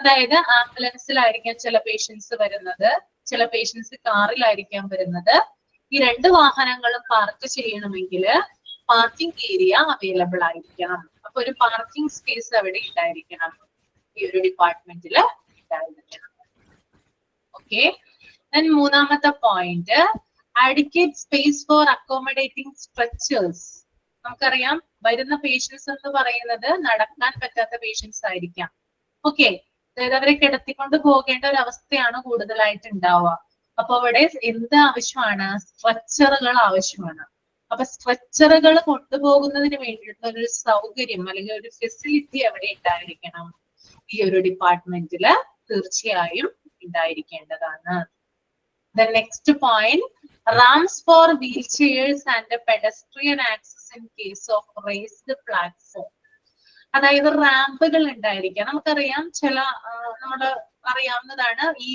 അതായത് ആംബുലൻസിലായിരിക്കാം ചില പേഷ്യൻസ് വരുന്നത്, ചില പേഷ്യൻസ് കാറിലായിരിക്കാം വരുന്നത്. ഈ രണ്ട് വാഹനങ്ങളും പാർക്ക് ചെയ്യണമെങ്കിൽ പാർക്കിംഗ് ഏരിയ അവൈലബിൾ ആയിരിക്കണം. അപ്പൊ ഒരു പാർക്കിംഗ് സ്പേസ് അവിടെ ഉണ്ടായിരിക്കണം, ഈ ഒരു ഡിപ്പാർട്ട്മെന്റിൽ ഉണ്ടായിരിക്കണം. ഓക്കെ, മൂന്നാമത്തെ point, adequate space for accommodating stretchers. നമുക്കറിയാം വരുന്ന പേഷ്യൻസ് എന്ന് പറയുന്നത് നടക്കാൻ പറ്റാത്ത പേഷ്യൻസ് ആയിരിക്കാം. ഓക്കെ, അതായത് അവരെ കിടത്തിക്കൊണ്ട് പോകേണ്ട ഒരു അവസ്ഥയാണ് കൂടുതലായിട്ട് ഉണ്ടാവുക. അപ്പൊ അവിടെ എന്ത് ആവശ്യമാണ്? സ്ട്രെച്ചറുകൾ ആവശ്യമാണ്. അപ്പൊ സ്ട്രെച്ചറുകൾ കൊണ്ടുപോകുന്നതിന് വേണ്ടിയിട്ടുള്ള ഒരു സൗകര്യം അല്ലെങ്കിൽ ഒരു ഫെസിലിറ്റി അവിടെ ഉണ്ടായിരിക്കണം, ഈ ഒരു ഡിപ്പാർട്ട്മെന്റില് തീർച്ചയായും ഉണ്ടായിരിക്കേണ്ടതാണ്. The next point, ramps for wheelchairs and pedestrian access in case of raised platform. അതായത് റാമ്പുകൾ ഉണ്ടായിരിക്കാം. നമുക്കറിയാം ചില നമ്മുടെ അറിയാവുന്നതാണ് ഈ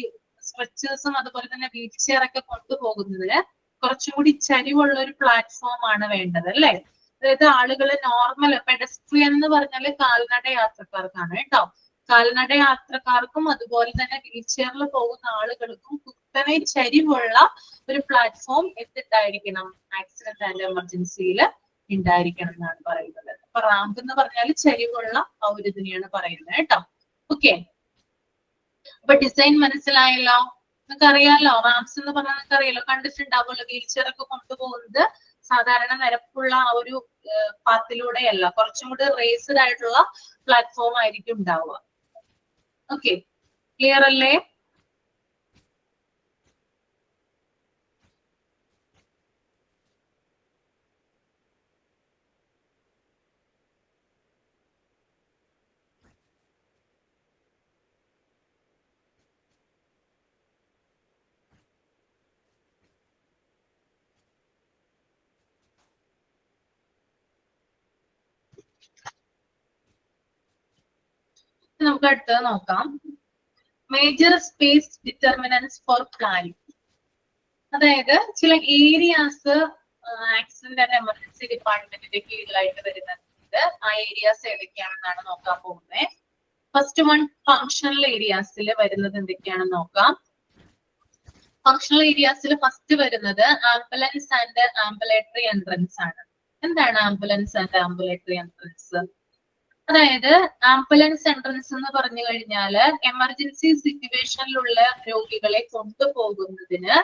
സ്ട്രെച്ചേഴ്സും അതുപോലെ തന്നെ വീൽ ചെയർ ഒക്കെ കൊണ്ടുപോകുന്നതിന് കുറച്ചുകൂടി ചരിവുള്ള ഒരു പ്ലാറ്റ്ഫോം ആണ് വേണ്ടത് അല്ലെ? അതായത് ആളുകള് നോർമൽ പെഡസ്ട്രിയൻ എന്ന് പറഞ്ഞാല് കാൽനട യാത്രക്കാർക്കാണ് കേട്ടോ. കാൽനട യാത്രക്കാർക്കും അതുപോലെ തന്നെ വീൽ ചെയറിൽ പോകുന്ന ആളുകൾക്കും കുത്തനെ ചരിവുള്ള ഒരു പ്ലാറ്റ്ഫോം എന്തുണ്ടായിരിക്കണം? ആക്സിഡന്റ് ആൻഡ് എമർജൻസിയിൽ ഉണ്ടായിരിക്കണം എന്നാണ് പറയുന്നത്. അപ്പൊ റാമ്പ് എന്ന് പറഞ്ഞാൽ ചരിവുള്ള ആ ഒരു ഇതിനെയാണ് പറയുന്നത് കേട്ടോ. ഓക്കെ, അപ്പൊ ഡിസൈൻ മനസ്സിലായല്ലോ? നിങ്ങൾക്ക് അറിയാലോ റാംസ് എന്ന് പറഞ്ഞാൽ നിങ്ങൾക്ക് അറിയാലോ, കണ്ടിട്ടുണ്ടാവുമല്ലോ. വീൽ ചെയർ ഒക്കെ കൊണ്ടുപോകുന്നത് സാധാരണ നിരപ്പുള്ള ആ ഒരു പാത്തിലൂടെയല്ല, കുറച്ചും കൂടി റേസ്ഡ് ആയിട്ടുള്ള പ്ലാറ്റ്ഫോം ആയിരിക്കും ഉണ്ടാവുക. ഓക്കെ, ക്ലിയർ അല്ലേ? നമുക്ക് അടുത്തത് നോക്കാം. Major space determinants four planning. അതായത് ചില ഏരിയാസ് ആക്സിഡന്റ് ആൻഡ് എമർജൻസി ഡിപ്പാർട്ട്മെന്റിന്റെ കീഴിലായിട്ട് വരുന്നുണ്ട്. ആ ഏരിയാസ് ഏതൊക്കെയാണെന്നാണ് നോക്കാൻ പോകുന്നത്. ഫസ്റ്റ് വൺ, ഫങ്ഷണൽ ഏരിയാസിൽ വരുന്നത് എന്തൊക്കെയാണെന്ന് നോക്കാം. ഫങ്ഷണൽ ഏരിയാസിൽ ഫസ്റ്റ് വരുന്നത് ആംബുലൻസ് ആൻഡ് ആംബുലേറ്ററി എൻട്രൻസ് ആണ്. എന്താണ് ആംബുലൻസ് ആൻഡ് ആംബുലേറ്ററി എൻട്രൻസ്? അതായത് ആംബുലൻസ് എൻട്രൻസ് എന്ന് പറഞ്ഞു കഴിഞ്ഞാൽ എമർജൻസി സിറ്റുവേഷനിലുള്ള രോഗികളെ കൊണ്ടുപോകുന്നതിന്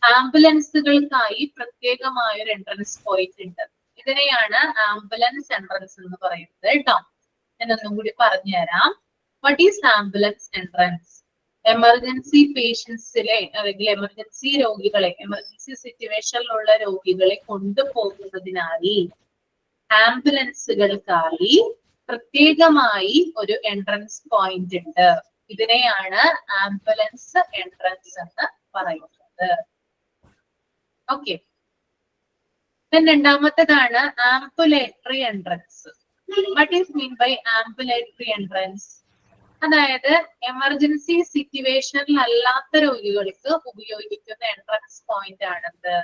ആംബുലൻസുകൾക്കായി പ്രത്യേകമായ ഒരു എൻട്രൻസ് പോയിന്റ് ഉണ്ട്. ഇതിനെയാണ് ആംബുലൻസ് എൻട്രൻസ് എന്ന് പറയുന്നത് കേട്ടോ. ഞാൻ ഒന്നും കൂടി പറഞ്ഞുതരാം. What is ambulance entrance? Emergency പേഷ്യൻസിലെ അല്ലെങ്കിൽ എമർജൻസി രോഗികളെ, എമർജൻസി സിറ്റുവേഷനിലുള്ള രോഗികളെ കൊണ്ടുപോകുന്നതിനായി ആംബുലൻസുകൾക്കായി പ്രത്യേകമായി ഒരു എൻട്രൻസ് പോയിന്റ് ഉണ്ട്. ഇതിനെയാണ് ആംബുലൻസ് എൻട്രൻസ് എന്ന് പറയുന്നത്. ഓക്കെ. രണ്ടാമത്തേതാണ് ambulatory entrance. What is mean by ambulatory entrance? അതായത് എമർജൻസി സിറ്റുവേഷനിൽ അല്ലാത്ത രോഗികൾക്ക് ഉപയോഗിക്കുന്ന എൻട്രൻസ് പോയിന്റ് ആണത്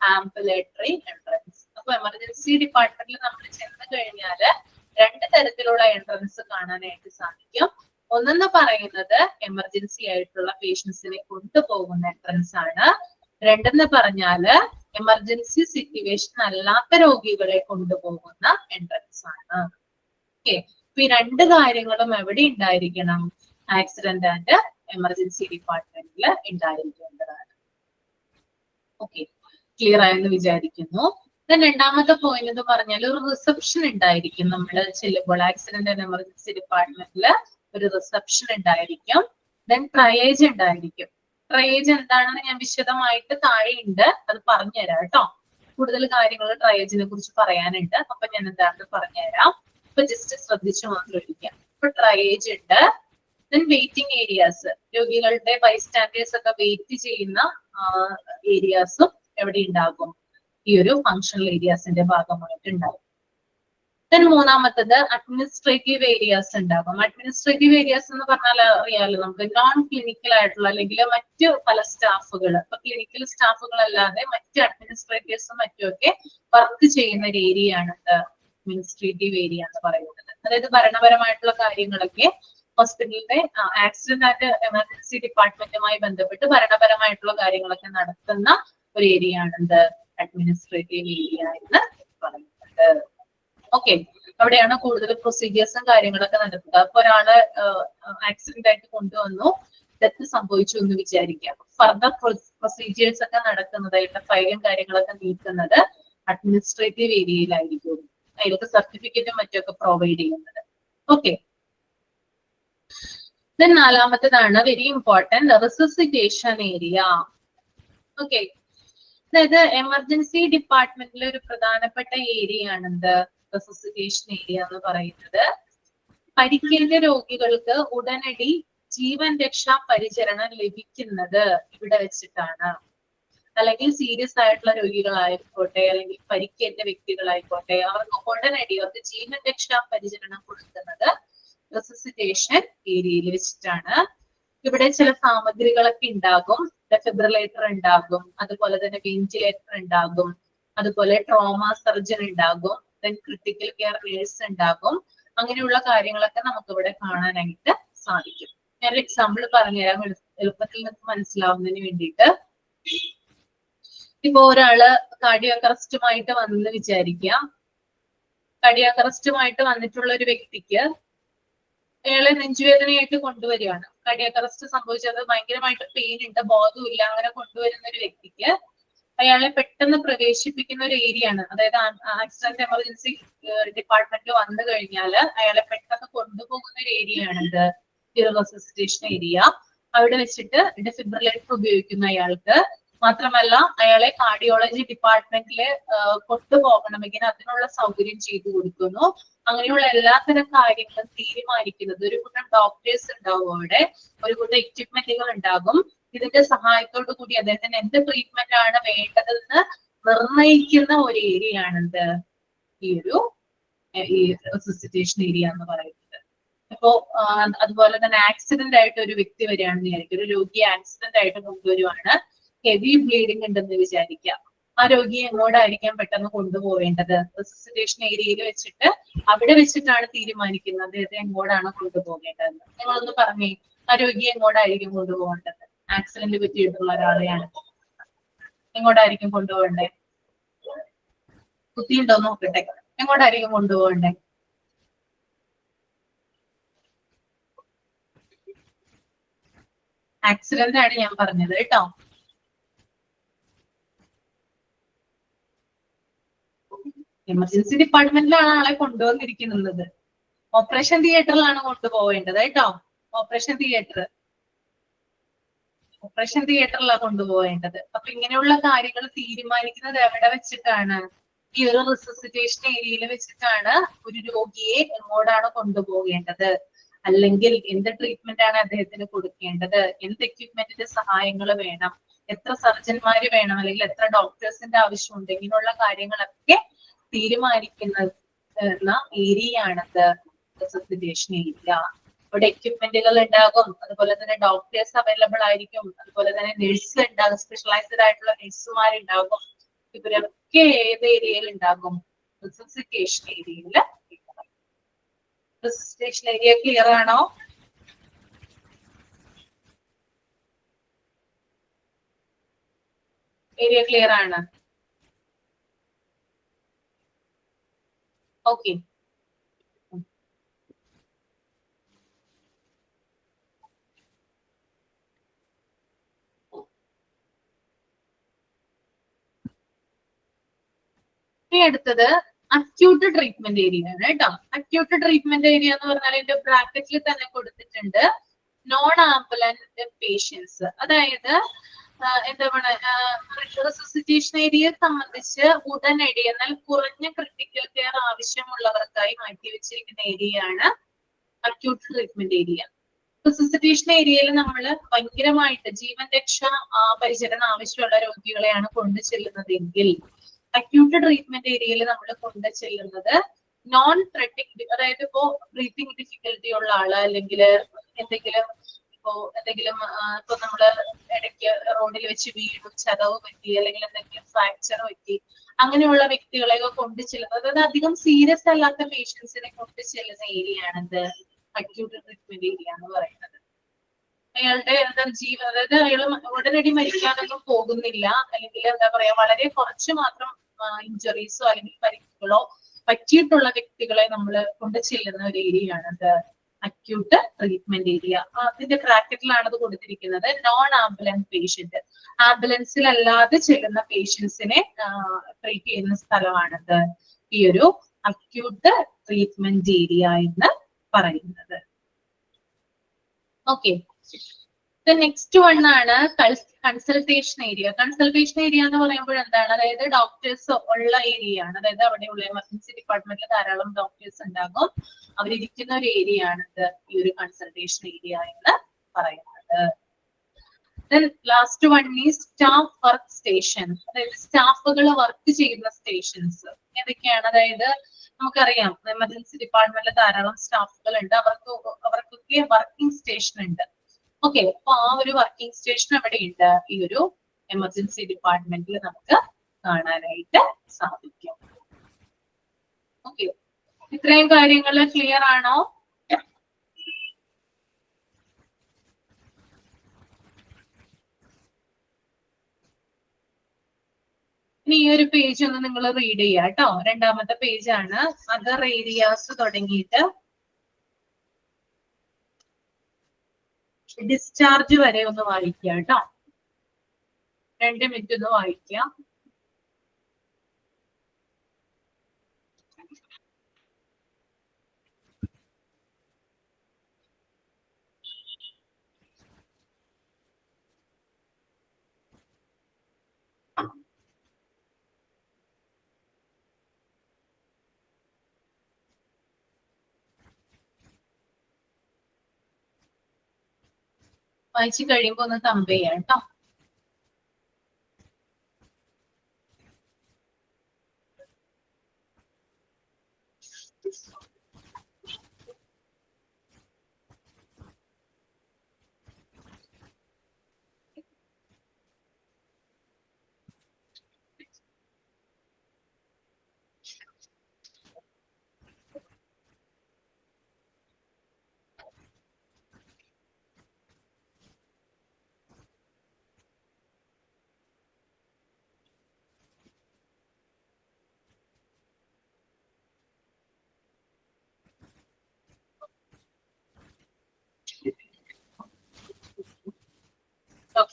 ആംബുലേറ്ററി എൻട്രൻസ്. അപ്പൊ എമർജൻസി ഡിപ്പാർട്ട്മെന്റിൽ നമ്മൾ ചെന്ന് കഴിഞ്ഞാൽ രണ്ട് തരത്തിലുള്ള എൻട്രൻസ് കാണാനായിട്ട് സാധിക്കും. ഒന്നെന്ന് പറയുന്നത് എമർജൻസി ആയിട്ടുള്ള പേഷ്യൻസിനെ കൊണ്ടുപോകുന്ന എൻട്രൻസ് ആണ്. രണ്ടെന്ന് പറഞ്ഞാല് എമർജൻസി സിറ്റുവേഷൻ അല്ലാത്ത രോഗികളെ കൊണ്ടുപോകുന്ന എൻട്രൻസ് ആണ്. ഓക്കെ. ഈ രണ്ട് കാര്യങ്ങളും എവിടെ ഉണ്ടായിരിക്കണം? ആക്സിഡന്റ് ആൻഡ് എമർജൻസി ഡിപ്പാർട്ട്മെന്റിൽ ഉണ്ടായിരിക്കേണ്ടതാണ്. ഓക്കെ, ക്ലിയർ ആയെന്ന് വിചാരിക്കുന്നു. രണ്ടാമത്തെ പോയിന്റ് എന്ന് പറഞ്ഞാൽ ഒരു റിസപ്ഷൻ ഉണ്ടായിരിക്കും. നമ്മൾ ചെല്ലുമ്പോൾ ആക്സിഡന്റ് ആൻഡ് എമർജൻസി ഡിപ്പാർട്ട്മെന്റിൽ ഒരു റിസപ്ഷൻ ഉണ്ടായിരിക്കും. ദെൻ ട്രയേജ് ഉണ്ടായിരിക്കും. ട്രയേജ് എന്താണെന്ന് ഞാൻ വിശദമായിട്ട് താഴെ ഉണ്ട്, അത് പറഞ്ഞുതരാം കേട്ടോ. കൂടുതൽ കാര്യങ്ങൾ ട്രയേജിനെ കുറിച്ച് പറയാനുണ്ട്. അപ്പൊ ഞാൻ എന്താണെന്ന് പറഞ്ഞുതരാം. ഇപ്പൊ ജസ്റ്റ് ശ്രദ്ധിച്ചു മാത്രം ഇരിക്കാം. ഇപ്പൊ ട്രയേജ് ഉണ്ട്. ദെൻ വെയിറ്റിംഗ് ഏരിയാസ്, രോഗികളുടെ ബൈസ്റ്റാൻഡേഴ്സ് ഒക്കെ വെയിറ്റ് ചെയ്യുന്ന ഏരിയാസും എവിടെ ഉണ്ടാകും? ഈ ഒരു ഫങ്ഷണൽ ഏരിയാസിന്റെ ഭാഗമായിട്ട് ഉണ്ടാകും. ദെൻ മൂന്നാമത്തത് അഡ്മിനിസ്ട്രേറ്റീവ് ഏരിയാസ് ഉണ്ടാകും. അഡ്മിനിസ്ട്രേറ്റീവ് ഏരിയാസ് എന്ന് പറഞ്ഞാൽ അറിയാലോ, നമുക്ക് നോൺ ക്ലിനിക്കൽ ആയിട്ടുള്ള അല്ലെങ്കിൽ മറ്റു പല സ്റ്റാഫുകൾ, ഇപ്പൊ ക്ലിനിക്കൽ സ്റ്റാഫുകൾ അല്ലാതെ മറ്റ് അഡ്മിനിസ്ട്രേറ്റേഴ്സും മറ്റുമൊക്കെ വർക്ക് ചെയ്യുന്ന ഒരു ഏരിയ ആണ് അഡ്മിനിസ്ട്രേറ്റീവ് ഏരിയ എന്ന് പറയുന്നത്. അതായത് ഭരണപരമായിട്ടുള്ള കാര്യങ്ങളൊക്കെ ഹോസ്പിറ്റലിന്റെ ആക്സിഡന്റ് ആൻഡ് എമർജൻസി ഡിപ്പാർട്ട്മെന്റുമായി ബന്ധപ്പെട്ട് ഭരണപരമായിട്ടുള്ള കാര്യങ്ങളൊക്കെ നടത്തുന്ന ഒരു ഏരിയ ആണ് അഡ്മിനിസ്ട്രേറ്റീവ് ഏരിയ എന്ന് പറയുന്നത്. ഓക്കെ, അവിടെയാണ് കൂടുതൽ പ്രൊസീജിയേഴ്സും കാര്യങ്ങളൊക്കെ നടത്തുക. അപ്പൊ ഒരാള് ആക്സിഡന്റ് ആയിട്ട് കൊണ്ടുവന്നു, ഡെത്ത് സംഭവിച്ചു എന്ന് വിചാരിക്കാം. ഫർദർ പ്രൊസീജിയേഴ്സ് ഒക്കെ നടക്കുന്നതായിട്ട് ഫയലും കാര്യങ്ങളൊക്കെ നീക്കുന്നത് അഡ്മിനിസ്ട്രേറ്റീവ് ഏരിയയിലായിരിക്കും. അതിലൊക്കെ സർട്ടിഫിക്കറ്റും മറ്റൊക്കെ പ്രൊവൈഡ് ചെയ്യുന്നത്. ഓക്കെ. ദെൻ നാലാമത്തേതാണ് very important resuscitation area. Okay, അതായത് എമർജൻസി ഡിപ്പാർട്ട്മെന്റിലെ ഒരു പ്രധാനപ്പെട്ട ഏരിയ ആണെന്ത് റിസസിറ്റേഷൻ ഏരിയ എന്ന് പറയുന്നത്. പരിക്കേറ്റ രോഗികൾക്ക് ഉടനടി ജീവൻ രക്ഷാ പരിചരണം ലഭിക്കുന്നത് ഇവിടെ വെച്ചിട്ടാണ്. അല്ലെങ്കിൽ സീരിയസ് ആയിട്ടുള്ള രോഗികളായിക്കോട്ടെ, അല്ലെങ്കിൽ പരിക്കേറ്റ വ്യക്തികളായിക്കോട്ടെ, അവർക്ക് ഉടനടി അവർക്ക് ജീവൻ രക്ഷാ പരിചരണം കൊടുക്കുന്നത് റിസസിറ്റേഷൻ ഏരിയയിൽ വെച്ചിട്ടാണ്. ഇവിടെ ചില സാമഗ്രികളൊക്കെ ഉണ്ടാകും. ഡെഫിബ്രിലേറ്റർ ഉണ്ടാകും, അതുപോലെ തന്നെ വെന്റിലേറ്റർ ഉണ്ടാകും, അതുപോലെ ട്രോമ സർജൻ ഉണ്ടാകും, ദെൻ ക്രിട്ടിക്കൽ കെയർ നേഴ്സ് ഉണ്ടാകും. അങ്ങനെയുള്ള കാര്യങ്ങളൊക്കെ നമുക്ക് ഇവിടെ കാണാനായിട്ട് സാധിക്കും. ഞാനൊരു എക്സാമ്പിൾ പറഞ്ഞുതരാം എളുപ്പത്തിൽ നിങ്ങൾക്ക് മനസ്സിലാവുന്നതിന് വേണ്ടിയിട്ട്. ഇപ്പൊ ഒരാള് കാർഡിയാക് അറസ്റ്റുമായിട്ട് വന്നെന്ന് വിചാരിക്കുക. കാർഡിയാക് അറസ്റ്റുമായിട്ട് വന്നിട്ടുള്ള ഒരു വ്യക്തിക്ക് അയാളെ നെഞ്ചുവേദനയായിട്ട് കൊണ്ടുവരികയാണ്. കാർഡിയാക് അറസ്റ്റ് സംഭവിച്ചത്, ഭയങ്കരമായിട്ട് പെയിൻ ഉണ്ട്, ബോധമില്ല, അങ്ങനെ കൊണ്ടുവരുന്ന ഒരു വ്യക്തിക്ക് അയാളെ പെട്ടെന്ന് പ്രവേശിപ്പിക്കുന്ന ഒരു ഏരിയ ആണ്. അതായത് ആക്സിഡന്റ് എമർജൻസി ഡിപ്പാർട്ട്മെന്റിൽ വന്നു കഴിഞ്ഞാൽ അയാളെ പെട്ടെന്ന് കൊണ്ടുപോകുന്ന ഒരു ഏരിയ ആണിത് റിസസിറ്റേഷൻ ഏരിയ. അവിടെ വെച്ചിട്ട് ഡെഫിബ്രിലേറ്റർ ഉപയോഗിക്കുന്ന അയാൾക്ക് മാത്രമല്ല, അയാളെ കാർഡിയോളജി ഡിപ്പാർട്ട്മെന്റിൽ കൊണ്ടുപോകണമെങ്കിൽ അതിനുള്ള സൗകര്യം ചെയ്തു കൊടുക്കുന്നു. അങ്ങനെയുള്ള എല്ലാത്തരം കാര്യങ്ങളും തീരുമാനിക്കുന്നത് ഒരു കൂട്ടം ഡോക്ടേഴ്സ് ഉണ്ടാവും. അവിടെ ഒരു കൂട്ടം എക്വിപ്മെന്റുകൾ ഉണ്ടാകും. ഇതിന്റെ സഹായത്തോടു കൂടി അദ്ദേഹത്തിന് എന്ത് ട്രീറ്റ്മെന്റ് ആണ് വേണ്ടതെന്ന് നിർണയിക്കുന്ന ഒരു ഏരിയ ആണിത് ഈ റിസസിറ്റേഷൻ ഏരിയ എന്ന് പറയുന്നത്. ഇപ്പോ അതുപോലെ തന്നെ ആക്സിഡന്റ് ആയിട്ട് ഒരു വ്യക്തി വരികയാണെന്ന് വിചാരിക്കും, ഒരു രോഗിയെ ആക്സിഡന്റ് ആയിട്ട് കൊണ്ടുവരുവാണ്, ഹെവി ബ്ലീഡിംഗ് ഉണ്ടെന്ന് വിചാരിക്കാം. ആ രോഗിയെ എങ്ങോട്ടായിരിക്കാം പെട്ടെന്ന് കൊണ്ടുപോവേണ്ടത്? റിസസിറ്റേഷൻ ഏരിയയിൽ വെച്ചിട്ട് അവിടെ വെച്ചിട്ടാണ് തീരുമാനിക്കുന്നത് ഇത് എങ്ങോട്ടാണ് കൊണ്ടുപോകേണ്ടത്. നിങ്ങളൊന്ന് പറഞ്ഞേ, ആ രോഗിയെ എങ്ങോട്ടായിരിക്കും കൊണ്ടുപോകേണ്ടത്? ആക്സിഡന്റ് പറ്റിയിട്ടുള്ള ഒരാളെയാണ്, എങ്ങോട്ടായിരിക്കും കൊണ്ടുപോകേണ്ടത്? ബുദ്ധിയുണ്ടോ നോക്കട്ടെ, എങ്ങോട്ടായിരിക്കും കൊണ്ടുപോകേണ്ടത്? ആക്സിഡന്റ് ആണ് ഞാൻ പറഞ്ഞത് കേട്ടോ. എമർജൻസി ഡിപ്പാർട്ട്മെന്റിലാണ് ആളെ കൊണ്ടുവന്നിരിക്കുന്നത്. ഓപ്പറേഷൻ തിയേറ്ററിലാണ് കൊണ്ടുപോവേണ്ടത് കേട്ടോ. ഓപ്പറേഷൻ തിയേറ്ററിലാണ് കൊണ്ടുപോവേണ്ടത്. അപ്പൊ ഇങ്ങനെയുള്ള കാര്യങ്ങൾ തീരുമാനിക്കുന്നത് എവിടെ വെച്ചിട്ടാണ്? ഈ ഒരു റിസസിറ്റേഷൻ ഏരിയയിൽ വെച്ചിട്ടാണ് ഒരു രോഗിയെ എങ്ങോട്ടാണ് കൊണ്ടുപോകേണ്ടത്, അല്ലെങ്കിൽ എന്ത് ട്രീറ്റ്മെന്റ് ആണ് അദ്ദേഹത്തിന് കൊടുക്കേണ്ടത്, എന്ത് എക്യുപ്മെന്റിന്റെ സഹായങ്ങൾ വേണം, എത്ര സർജന്മാര് വേണം, അല്ലെങ്കിൽ എത്ര ഡോക്ടേഴ്സിന്റെ ആവശ്യമുണ്ട്, ഇങ്ങനെയുള്ള കാര്യങ്ങളൊക്കെ തീരുമാനിക്കുന്ന ഏരിയയാണത് റിസസിറ്റേഷൻ ഏരിയ. ഇവിടെ എക്യുപ്മെന്റുകൾ ഉണ്ടാകും, അതുപോലെ തന്നെ ഡോക്ടേഴ്സ് അവൈലബിൾ ആയിരിക്കും, അതുപോലെ തന്നെ നഴ്സ് ഉണ്ടാകും, സ്പെഷ്യലൈസ്ഡ് ആയിട്ടുള്ള നഴ്സുമാരുണ്ടാകും. ഇവരൊക്കെ ഏത് ഏരിയയിൽ ഉണ്ടാകും? റിസസിറ്റേഷൻ ഏരിയയിൽ. റിസസിറ്റേഷൻ ഏരിയ ക്ലിയർ ആണോ? ഏരിയ ക്ലിയർ ആണ്? ഓക്കെ. ഇനി അടുത്തത് അക്യൂട്ട് ട്രീറ്റ്മെന്റ് ഏരിയ ആണ് കേട്ടോ. അക്യൂട്ട് ട്രീറ്റ്മെന്റ് ഏരിയ എന്ന് പറഞ്ഞാൽ ഇതിന്റെ ബ്രാക്കറ്റിൽ തന്നെ കൊടുത്തിട്ടുണ്ട് നോൺ ആംബുലന്റ് പേഷ്യൻസ്. അതായത് എന്താ പറയുക, റിസസിറ്റേഷൻ ഏരിയയെ സംബന്ധിച്ച് ഉടനടി എന്നാൽ കുറഞ്ഞ ക്രിട്ടിക്കൽ കെയർ ആവശ്യമുള്ളവർക്കായി മാറ്റിവെച്ചിരിക്കുന്ന ഏരിയയാണ് അക്യൂട്ട് ട്രീറ്റ്മെന്റ് ഏരിയ. റിസസിറ്റേഷൻ ഏരിയയിൽ നമ്മൾ ഭയങ്കരമായിട്ട് ജീവൻ രക്ഷാ പരിചരണം ആവശ്യമുള്ള രോഗികളെയാണ് കൊണ്ടു ചെല്ലുന്നതെങ്കിൽ, അക്യൂട്ട് ട്രീറ്റ്മെന്റ് ഏരിയയിൽ നമ്മൾ കൊണ്ടു ചെല്ലുന്നത് നോൺ ത്രെട്ടിങ്, അതായത് ഇപ്പോ ബ്രീത്തിങ് ഡിഫിക്കൽറ്റി ഉള്ള ആള്, അല്ലെങ്കിൽ എന്തെങ്കിലും ഇപ്പൊ നമ്മള് ഇടയ്ക്ക് റോഡിൽ വെച്ച് വീണു, ചതവ് പറ്റി, അല്ലെങ്കിൽ എന്തെങ്കിലും ഫ്രാക്ചർ പറ്റി, അങ്ങനെയുള്ള വ്യക്തികളെയൊക്കെ കൊണ്ടു ചെല്ലുന്നത്, അതായത് അധികം സീരിയസ് അല്ലാത്ത പേഷ്യൻസിനെ കൊണ്ടു ചെല്ലുന്ന ഏരിയ ആണിത് അക്യൂട്ട് ട്രീറ്റ്മെന്റ് ഏരിയ എന്ന് പറയുന്നത്. അയാളുടെ അതായത് അയാൾ ഉടനടി മരിക്കാനൊന്നും പോകുന്നില്ല, അല്ലെങ്കിൽ എന്താ പറയാ, വളരെ കുറച്ച് മാത്രം ഇഞ്ചുറീസോ അല്ലെങ്കിൽ പരിക്കുകളോ പറ്റിയിട്ടുള്ള വ്യക്തികളെ നമ്മൾ കൊണ്ടു ചെല്ലുന്ന ഒരു ഏരിയ ആണത് അക്യൂട്ട് ട്രീറ്റ്മെന്റ് ഏരിയ. അതിന്റെ ബ്രാക്കറ്റിലാണ് അത് കൊടുത്തിരിക്കുന്നത്. നോൺ ആംബുലൻസ് പേഷ്യന്റ്, ആംബുലൻസിൽ അല്ലാതെ ചെല്ലുന്ന പേഷ്യൻസിനെ ട്രീറ്റ് ചെയ്യുന്ന സ്ഥലമാണത് ഈ ഒരു അക്യൂട്ട് ട്രീറ്റ്മെന്റ് ഏരിയ എന്ന് പറയുന്നത്. ഓക്കെ. നെക്സ്റ്റ് വൺ ആണ് കൺസൾട്ടേഷൻ ഏരിയ. കൺസൾട്ടേഷൻ ഏരിയ എന്ന് പറയുമ്പോൾ എന്താണ്? അതായത് ഡോക്ടേഴ്സ് ഉള്ള ഏരിയ ആണ്. അതായത് അവിടെയുള്ള എമർജൻസി ഡിപ്പാർട്ട്മെന്റിൽ ധാരാളം ഡോക്ടേഴ്സ് ഉണ്ടാകും, അവരിയ്ക്കുന്ന ഒരു ഏരിയ ആണിത് ഈ ഒരു കൺസൾട്ടേഷൻ ഏരിയ എന്ന് പറയുന്നത്. Last one is staff work station. അതായത് സ്റ്റാഫുകൾ വർക്ക് ചെയ്യുന്ന സ്റ്റേഷൻസ് ഏതൊക്കെയാണ്? അതായത് നമുക്കറിയാം എമർജൻസി ഡിപ്പാർട്ട്മെന്റിൽ ധാരാളം സ്റ്റാഫുകൾ ഉണ്ട്, അവർക്കൊക്കെ വർക്കിംഗ് സ്റ്റേഷൻ ഉണ്ട്. ഓക്കെ, അപ്പൊ ആ ഒരു വർക്കിംഗ് സ്റ്റേഷൻ എവിടെ ഉണ്ട്? ഈ ഒരു എമർജൻസി ഡിപ്പാർട്ട്മെന്റിൽ നമുക്ക് കാണാനായിട്ട് സാധിക്കും. ഓക്കെ, ഇത്രയും കാര്യങ്ങൾ ക്ലിയർ ആണോ? ഇനി ഈ ഒരു പേജ് ഒന്ന് നിങ്ങൾ റീഡ് ചെയ്യുക കേട്ടോ. രണ്ടാമത്തെ പേജ് ആണ്. അതർ ഏരിയാസ് തുടങ്ങിയിട്ട് ഡിസ്ചാർജ് വരെ ഒന്ന് വായിക്കുക കേട്ടോ. 2 മിനിറ്റ് ഒന്ന് വായിക്കുക. വായിച്ചു കഴിയുമ്പോ ഒന്ന് തമ്പ് ചെയ്യാം കേട്ടോ.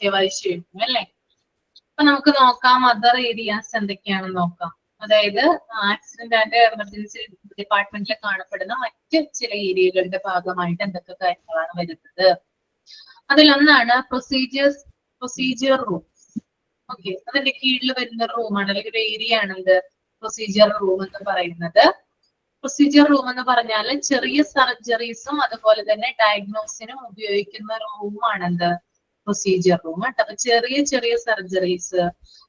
അത്യാവശ്യമായിരിക്കും അല്ലെ. അപ്പൊ നമുക്ക് നോക്കാം അതർ ഏരിയാസ് എന്തൊക്കെയാണെന്ന് നോക്കാം. അതായത് ആക്സിഡന്റ് ആൻഡ് എമർജൻസി ഡിപ്പാർട്ട്മെന്റിൽ കാണപ്പെടുന്ന മറ്റ് ചില ഏരിയകളുടെ ഭാഗമായിട്ട് എന്തൊക്കെ കാര്യങ്ങളാണ് വരുന്നത്. അതിലൊന്നാണ് പ്രൊസീജിയർ റൂം. ഓക്കെ, അതിന്റെ കീഴിൽ വരുന്ന റൂമാണ് അല്ലെങ്കിൽ ഒരു ഏരിയ ആണ് ഇത് പ്രൊസീജിയർ റൂം എന്ന് പറയുന്നത്. പ്രൊസീജിയർ റൂം എന്ന് പറഞ്ഞാൽ ചെറിയ സർജറീസും അതുപോലെ തന്നെ ഡയഗ്നോസിനും ഉപയോഗിക്കുന്ന റൂമാണ് എന്ത് പ്രൊസീജിയർ റൂം കേട്ടോ. അപ്പൊ ചെറിയ ചെറിയ സർജറീസ്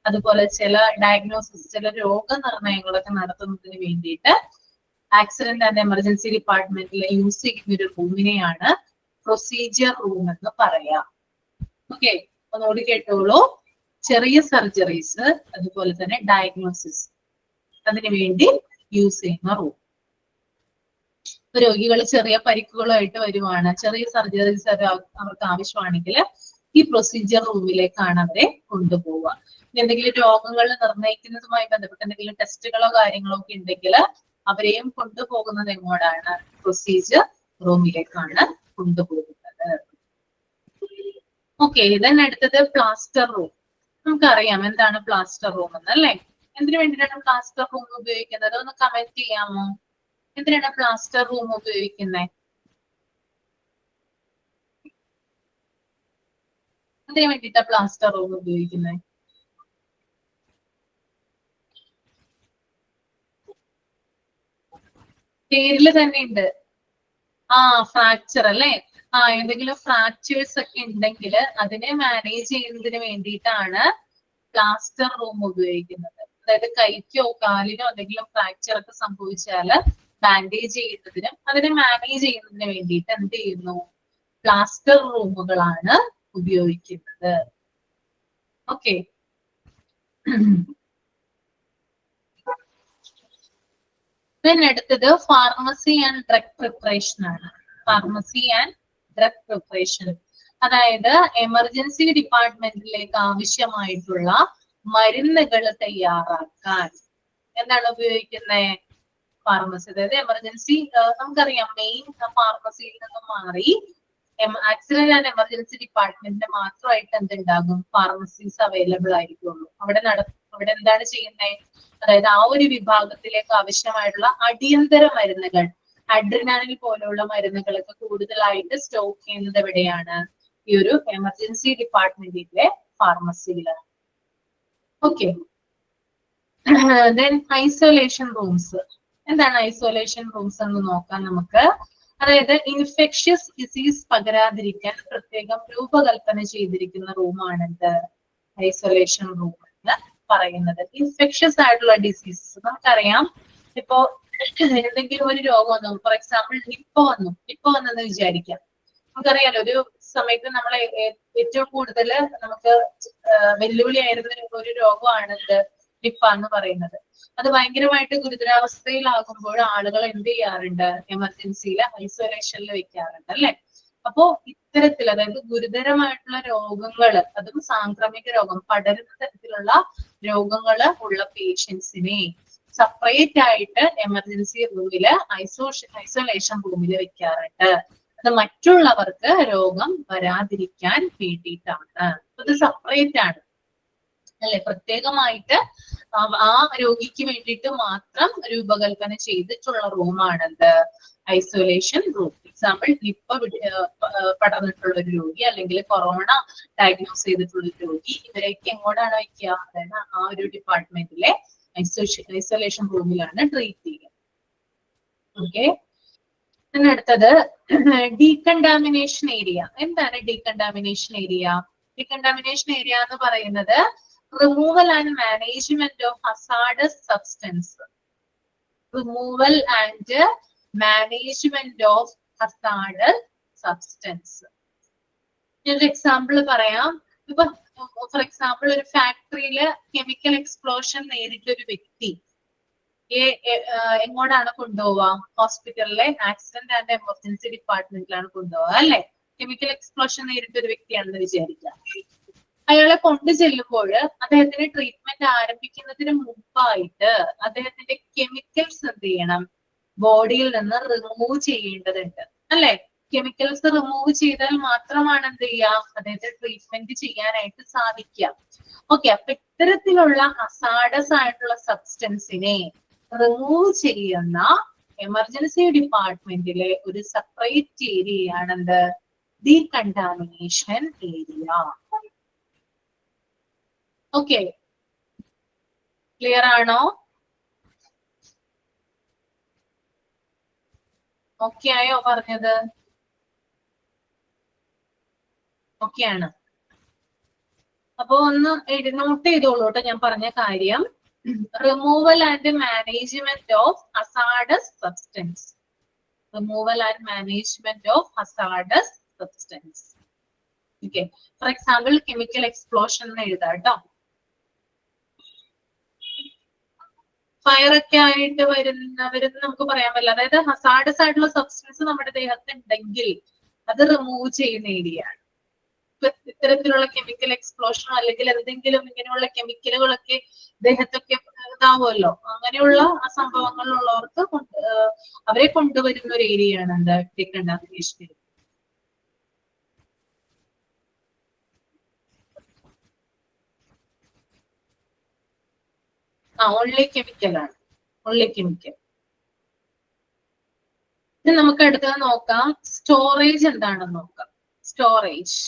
അതുപോലെ ചില ഡയഗ്നോസിസ് ചില രോഗനിർണയങ്ങളൊക്കെ നടത്തുന്നതിന് വേണ്ടിയിട്ട് ആക്സിഡന്റ് ആൻഡ് എമർജൻസി ഡിപ്പാർട്ട്മെന്റിൽ യൂസ് ചെയ്യുന്ന ഒരു റൂമിനെയാണ് പ്രൊസീജിയർ റൂം എന്ന് പറയാം. ഓക്കെ, ഒന്നുകൂടി കേട്ടോളൂ. ചെറിയ സർജറീസ് അതുപോലെ തന്നെ ഡയഗ്നോസിസ് അതിനു വേണ്ടി യൂസ് ചെയ്യുന്ന റൂം. രോഗികൾ ചെറിയ പരിക്കുകളുമായിട്ട് വരുവാണ്, ചെറിയ സർജറീസ് അവർക്ക് ആവശ്യമാണെങ്കിൽ ഈ പ്രൊസീജിയർ റൂമിലേക്കാണ് അവരെ കൊണ്ടുപോവുക. എന്തെങ്കിലും രോഗങ്ങൾ നിർണ്ണയിക്കുന്നതുമായി ബന്ധപ്പെട്ട് എന്തെങ്കിലും ടെസ്റ്റുകളോ കാര്യങ്ങളോ ഒക്കെ ഉണ്ടെങ്കിൽ അവരെയും കൊണ്ടുപോകുന്നത് എങ്ങോട്ടാണ്? പ്രൊസീജിയർ റൂമിലേക്കാണ് കൊണ്ടുപോകുന്നത്. ഓക്കെ, then അടുത്തത് പ്ലാസ്റ്റർ റൂം. നമുക്കറിയാം എന്താണ് പ്ലാസ്റ്റർ റൂം എന്ന് അല്ലേ. എന്തിനു വേണ്ടിയിട്ടാണ് പ്ലാസ്റ്റർ റൂം ഉപയോഗിക്കുന്നത്? ഒന്ന് കമന്റ് ചെയ്യാമോ? എന്തിനാണ് പ്ലാസ്റ്റർ റൂം ഉപയോഗിക്കുന്നത്? എന്തിനു വേണ്ടിയിട്ടാ പ്ലാസ്റ്റർ റൂം ഉപയോഗിക്കുന്നത്? പേരില് തന്നെ ഉണ്ട്. ഫ്രാക്ചർ അല്ലേ. എന്തെങ്കിലും ഫ്രാക്ചേഴ്സ് ഒക്കെ ഉണ്ടെങ്കിൽ അതിനെ മാനേജ് ചെയ്യുന്നതിന് വേണ്ടിയിട്ടാണ് പ്ലാസ്റ്റർ റൂം ഉപയോഗിക്കുന്നത്. അതായത് കൈക്കോ കാലിനോ എന്തെങ്കിലും ഫ്രാക്ചർ ഒക്കെ സംഭവിച്ചാൽ ബാൻഡേജ് ചെയ്യുന്നതിനും അതിനെ മാനേജ് ചെയ്യുന്നതിന് വേണ്ടിയിട്ട് എന്ത് ചെയ്യുന്നു? പ്ലാസ്റ്റർ റൂമുകളാണ് ഉപയോഗിക്കുന്നത്. ഓക്കെ, അടുത്തത് ഫാർമസി ആൻഡ് ഡ്രഗ് പ്രിപ്പറേഷൻ ആണ്. ഫാർമസി ആൻഡ് ഡ്രഗ് പ്രിപ്പറേഷൻ അതായത് എമർജൻസി ഡിപ്പാർട്ട്മെന്റിലേക്ക് ആവശ്യമായിട്ടുള്ള മരുന്നുകൾ തയ്യാറാക്കാൻ എന്താണ് ഉപയോഗിക്കുന്നത്? ഫാർമസി. അതായത് എമർജൻസി നമുക്കറിയാം മെയിൻ ഫാർമസിയിൽ നിന്നും മാറി ആക്സിഡന്റ് ആൻഡ് എമർജൻസി ഡിപ്പാർട്ട്മെന്റിന് മാത്രമായിട്ട് എന്തുണ്ടാകും? Pharmacies available ആയിരിക്കുള്ളൂ. അവിടെ എന്താണ് ചെയ്യുന്നത്? അതായത് ആ ഒരു വിഭാഗത്തിലേക്ക് ആവശ്യമായിട്ടുള്ള അടിയന്തര മരുന്നുകൾ, അഡ്രിനാലിൻ പോലുള്ള മരുന്നുകളൊക്കെ കൂടുതലായിട്ട് സ്റ്റോക്ക് ചെയ്യുന്നത് എവിടെയാണ്? ഈ ഒരു എമർജൻസി ഡിപ്പാർട്ട്മെന്റിലെ ഫാർമസിയിലാണ്. Okay, then isolation rooms. എന്താണ് ഐസൊലേഷൻ റൂംസ് എന്ന് നോക്കാം നമുക്ക്. അതായത് ഇൻഫെക്ഷ്യസ് ഡിസീസ് പകരാതിരിക്കാൻ പ്രത്യേകം രൂപകൽപ്പന ചെയ്തിരിക്കുന്ന റൂമാണിത് ഐസൊലേഷൻ റൂം എന്ന് പറയുന്നത്. ഇൻഫെക്ഷ്യസ് ആയിട്ടുള്ള ഡിസീസസ് നമുക്കറിയാം. ഇപ്പോ എന്തെങ്കിലും ഒരു രോഗം വന്നു, ഫോർ എക്സാമ്പിൾ നിപ്പ വന്നെന്ന് വിചാരിക്കാം. നമുക്കറിയാലോ ഒരു സമയത്ത് നമ്മളെ ഏറ്റവും കൂടുതൽ നമുക്ക് വെല്ലുവിളി ആയിരുന്ന ഒരു രോഗമാണ് നിപ്പ എന്ന് പറയുന്നത്. അത് ഭയങ്കരമായിട്ട് ഗുരുതരാവസ്ഥയിലാകുമ്പോൾ ആളുകൾ എന്ത് ചെയ്യാറുണ്ട്? എമർജൻസിയിൽ ഐസൊലേഷനിൽ വെക്കാറുണ്ട് അല്ലെ. അപ്പോ ഇത്തരത്തിൽ അതായത് ഗുരുതരമായിട്ടുള്ള രോഗങ്ങള്, അതും സാംക്രമിക രോഗം പടരുന്ന തരത്തിലുള്ള രോഗങ്ങള് ഉള്ള പേഷ്യൻസിനെ സെപ്പറേറ്റ് ആയിട്ട് എമർജൻസി റൂമില് ഐസൊലേഷൻ റൂമിൽ വെക്കാറുണ്ട്. അത് മറ്റുള്ളവർക്ക് രോഗം വരാതിരിക്കാൻ വേണ്ടിയിട്ടാണ്. അത് സെപ്പറേറ്റ് ആണ് അല്ലെ, പ്രത്യേകമായിട്ട് ആ രോഗിക്ക് വേണ്ടിയിട്ട് മാത്രം രൂപകൽപ്പന ചെയ്തിട്ടുള്ള റൂമാണത് ഐസൊലേഷൻ റൂം. എക്സാമ്പിൾ നിപ്പ പടർന്നിട്ടുള്ള ഒരു രോഗി അല്ലെങ്കിൽ കൊറോണ ഡയഗ്നോസ് ചെയ്തിട്ടുള്ള ഒരു രോഗി, ഇവരെയൊക്കെ എങ്ങോട്ടാണ് വയ്ക്കുക? അതായത് ആ ഒരു ഡിപ്പാർട്ട്മെന്റിലെ ഐസൊലേഷൻ റൂമിലാണ് ട്രീറ്റ് ചെയ്യുക. ഓക്കെ, അടുത്തത് ഡീകണ്ടാമിനേഷൻ ഏരിയ. എന്താണ് ഡീകണ്ടാമിനേഷൻ ഏരിയ? ഡീകണ്ടാമിനേഷൻ ഏരിയ എന്ന് പറയുന്നത് removal and management of hazardous substance. Removal and management of hazardous substance. ഒരു എക്സാമ്പിൾ പറയാം. ഇപ്പൊ ഫോർ എക്സാമ്പിൾ ഒരു ഫാക്ടറിയില് കെമിക്കൽ എക്സ്പ്ലോഷൻ നേരിട്ട ഒരു വ്യക്തി എങ്ങോട്ടാണ് കൊണ്ടുപോവുക? ഹോസ്പിറ്റലിലെ ആക്സിഡന്റ് ആൻഡ് എമർജൻസി ഡിപ്പാർട്ട്മെന്റിലാണ് കൊണ്ടുപോവുക അല്ലെ. കെമിക്കൽ എക്സ്പ്ലോഷൻ നേരിട്ട ഒരു വ്യക്തിയാണെന്ന് വിചാരിക്കാം. അയാളെ കൊണ്ടു ചെല്ലുമ്പോൾ അദ്ദേഹത്തിന് ട്രീറ്റ്മെന്റ് ആരംഭിക്കുന്നതിന് മുമ്പായിട്ട് അദ്ദേഹത്തിന്റെ കെമിക്കൽസ് എന്ത് ചെയ്യണം? ബോഡിയിൽ നിന്ന് റിമൂവ് ചെയ്യേണ്ടതുണ്ട് അല്ലെ. കെമിക്കൽസ് റിമൂവ് ചെയ്താൽ മാത്രമാണ് എന്ത് ചെയ്യുക, അതായത് ട്രീറ്റ്മെന്റ് ചെയ്യാനായിട്ട് സാധിക്കുക. ഓക്കെ, അപ്പൊ ഇത്തരത്തിലുള്ള ഹസാഡസ് ആയിട്ടുള്ള സബ്സ്റ്റൻസിനെ റിമൂവ് ചെയ്യുന്ന എമർജൻസി ഡിപ്പാർട്ട്മെന്റിലെ ഒരു സെപ്പറേറ്റ് ഏരിയയാണ് എന്ത്, ഡീകണ്ടാമിനേഷൻ ഏരിയ. ഓക്കെ, ക്ലിയർ ആണോ? ഓക്കെ ആയോ പറഞ്ഞത്? ഓക്കെ ആണ്. അപ്പൊ ഒന്ന് നോട്ട് ചെയ്തോളൂ കേട്ടോ ഞാൻ പറഞ്ഞ കാര്യം. Removal and management of hazardous substance. Removal and management of hazardous substance. Okay, for example chemical explosion എന്ന് എഴുതാം കേട്ടോ. ഫയർ ഒക്കെ ആയിട്ട് വരുന്ന നമുക്ക് പറയാൻ പറ്റില്ല. അതായത് ഹസാഡസ് ആയിട്ടുള്ള സബ്സ്റ്റൻസ് നമ്മുടെ ദേഹത്ത് ഉണ്ടെങ്കിൽ അത് റിമൂവ് ചെയ്യുന്ന ഏരിയ ആണ്. ഇത്തരത്തിലുള്ള കെമിക്കൽ എക്സ്പ്ലോഷനോ അല്ലെങ്കിൽ എന്തെങ്കിലും ഇങ്ങനെയുള്ള കെമിക്കലുകളൊക്കെ ദേഹത്തൊക്കെ ഇതാവുമല്ലോ, അങ്ങനെയുള്ള സംഭവങ്ങളിലുള്ളവർക്ക് അവരെ കൊണ്ടുവരുന്ന ഒരു ഏരിയ ആണ് എന്താ, ഡീകണ്ടാമിനേഷൻ. ഓൺലി കെമിക്കൽ ആണ്, ഓൺലി കെമിക്കൽ. ഇനി നമുക്ക് അടുത്തത് നോക്കാം, സ്റ്റോറേജ് എന്താണെന്ന് നോക്കാം. സ്റ്റോറേജ്,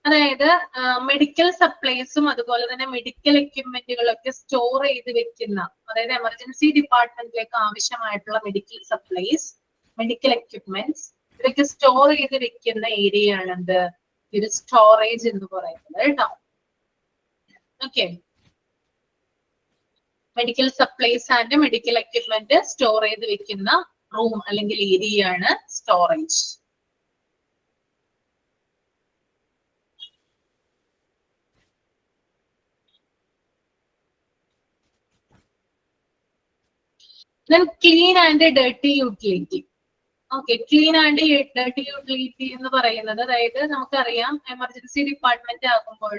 അതായത് മെഡിക്കൽ സപ്ലൈസും അതുപോലെ തന്നെ മെഡിക്കൽ എക്യുപ്മെന്റുകളൊക്കെ സ്റ്റോർ ചെയ്ത് വെക്കുന്ന, അതായത് എമർജൻസി ഡിപ്പാർട്ട്മെന്റിലേക്ക് ആവശ്യമായിട്ടുള്ള മെഡിക്കൽ സപ്ലൈസ്, മെഡിക്കൽ എക്യുപ്മെന്റ്സ് ഇതൊക്കെ സ്റ്റോർ ചെയ്ത് വെക്കുന്ന ഏരിയ ആണ് എന്ത്, ഒരു സ്റ്റോറേജ് എന്ന് പറയുന്നത് കേട്ടോ. Okay, medical supplies and medical equipment store ചെയ്ത് വെക്കുന്ന റൂം അല്ലെങ്കിൽ ഏരിയ ആണ് storage. Then clean and dirty utility. Okay, clean and dirty utility എന്ന് പറയുന്നത്, അതായത് നമുക്കറിയാം എമർജൻസി ഡിപ്പാർട്ട്മെന്റ് ആകുമ്പോൾ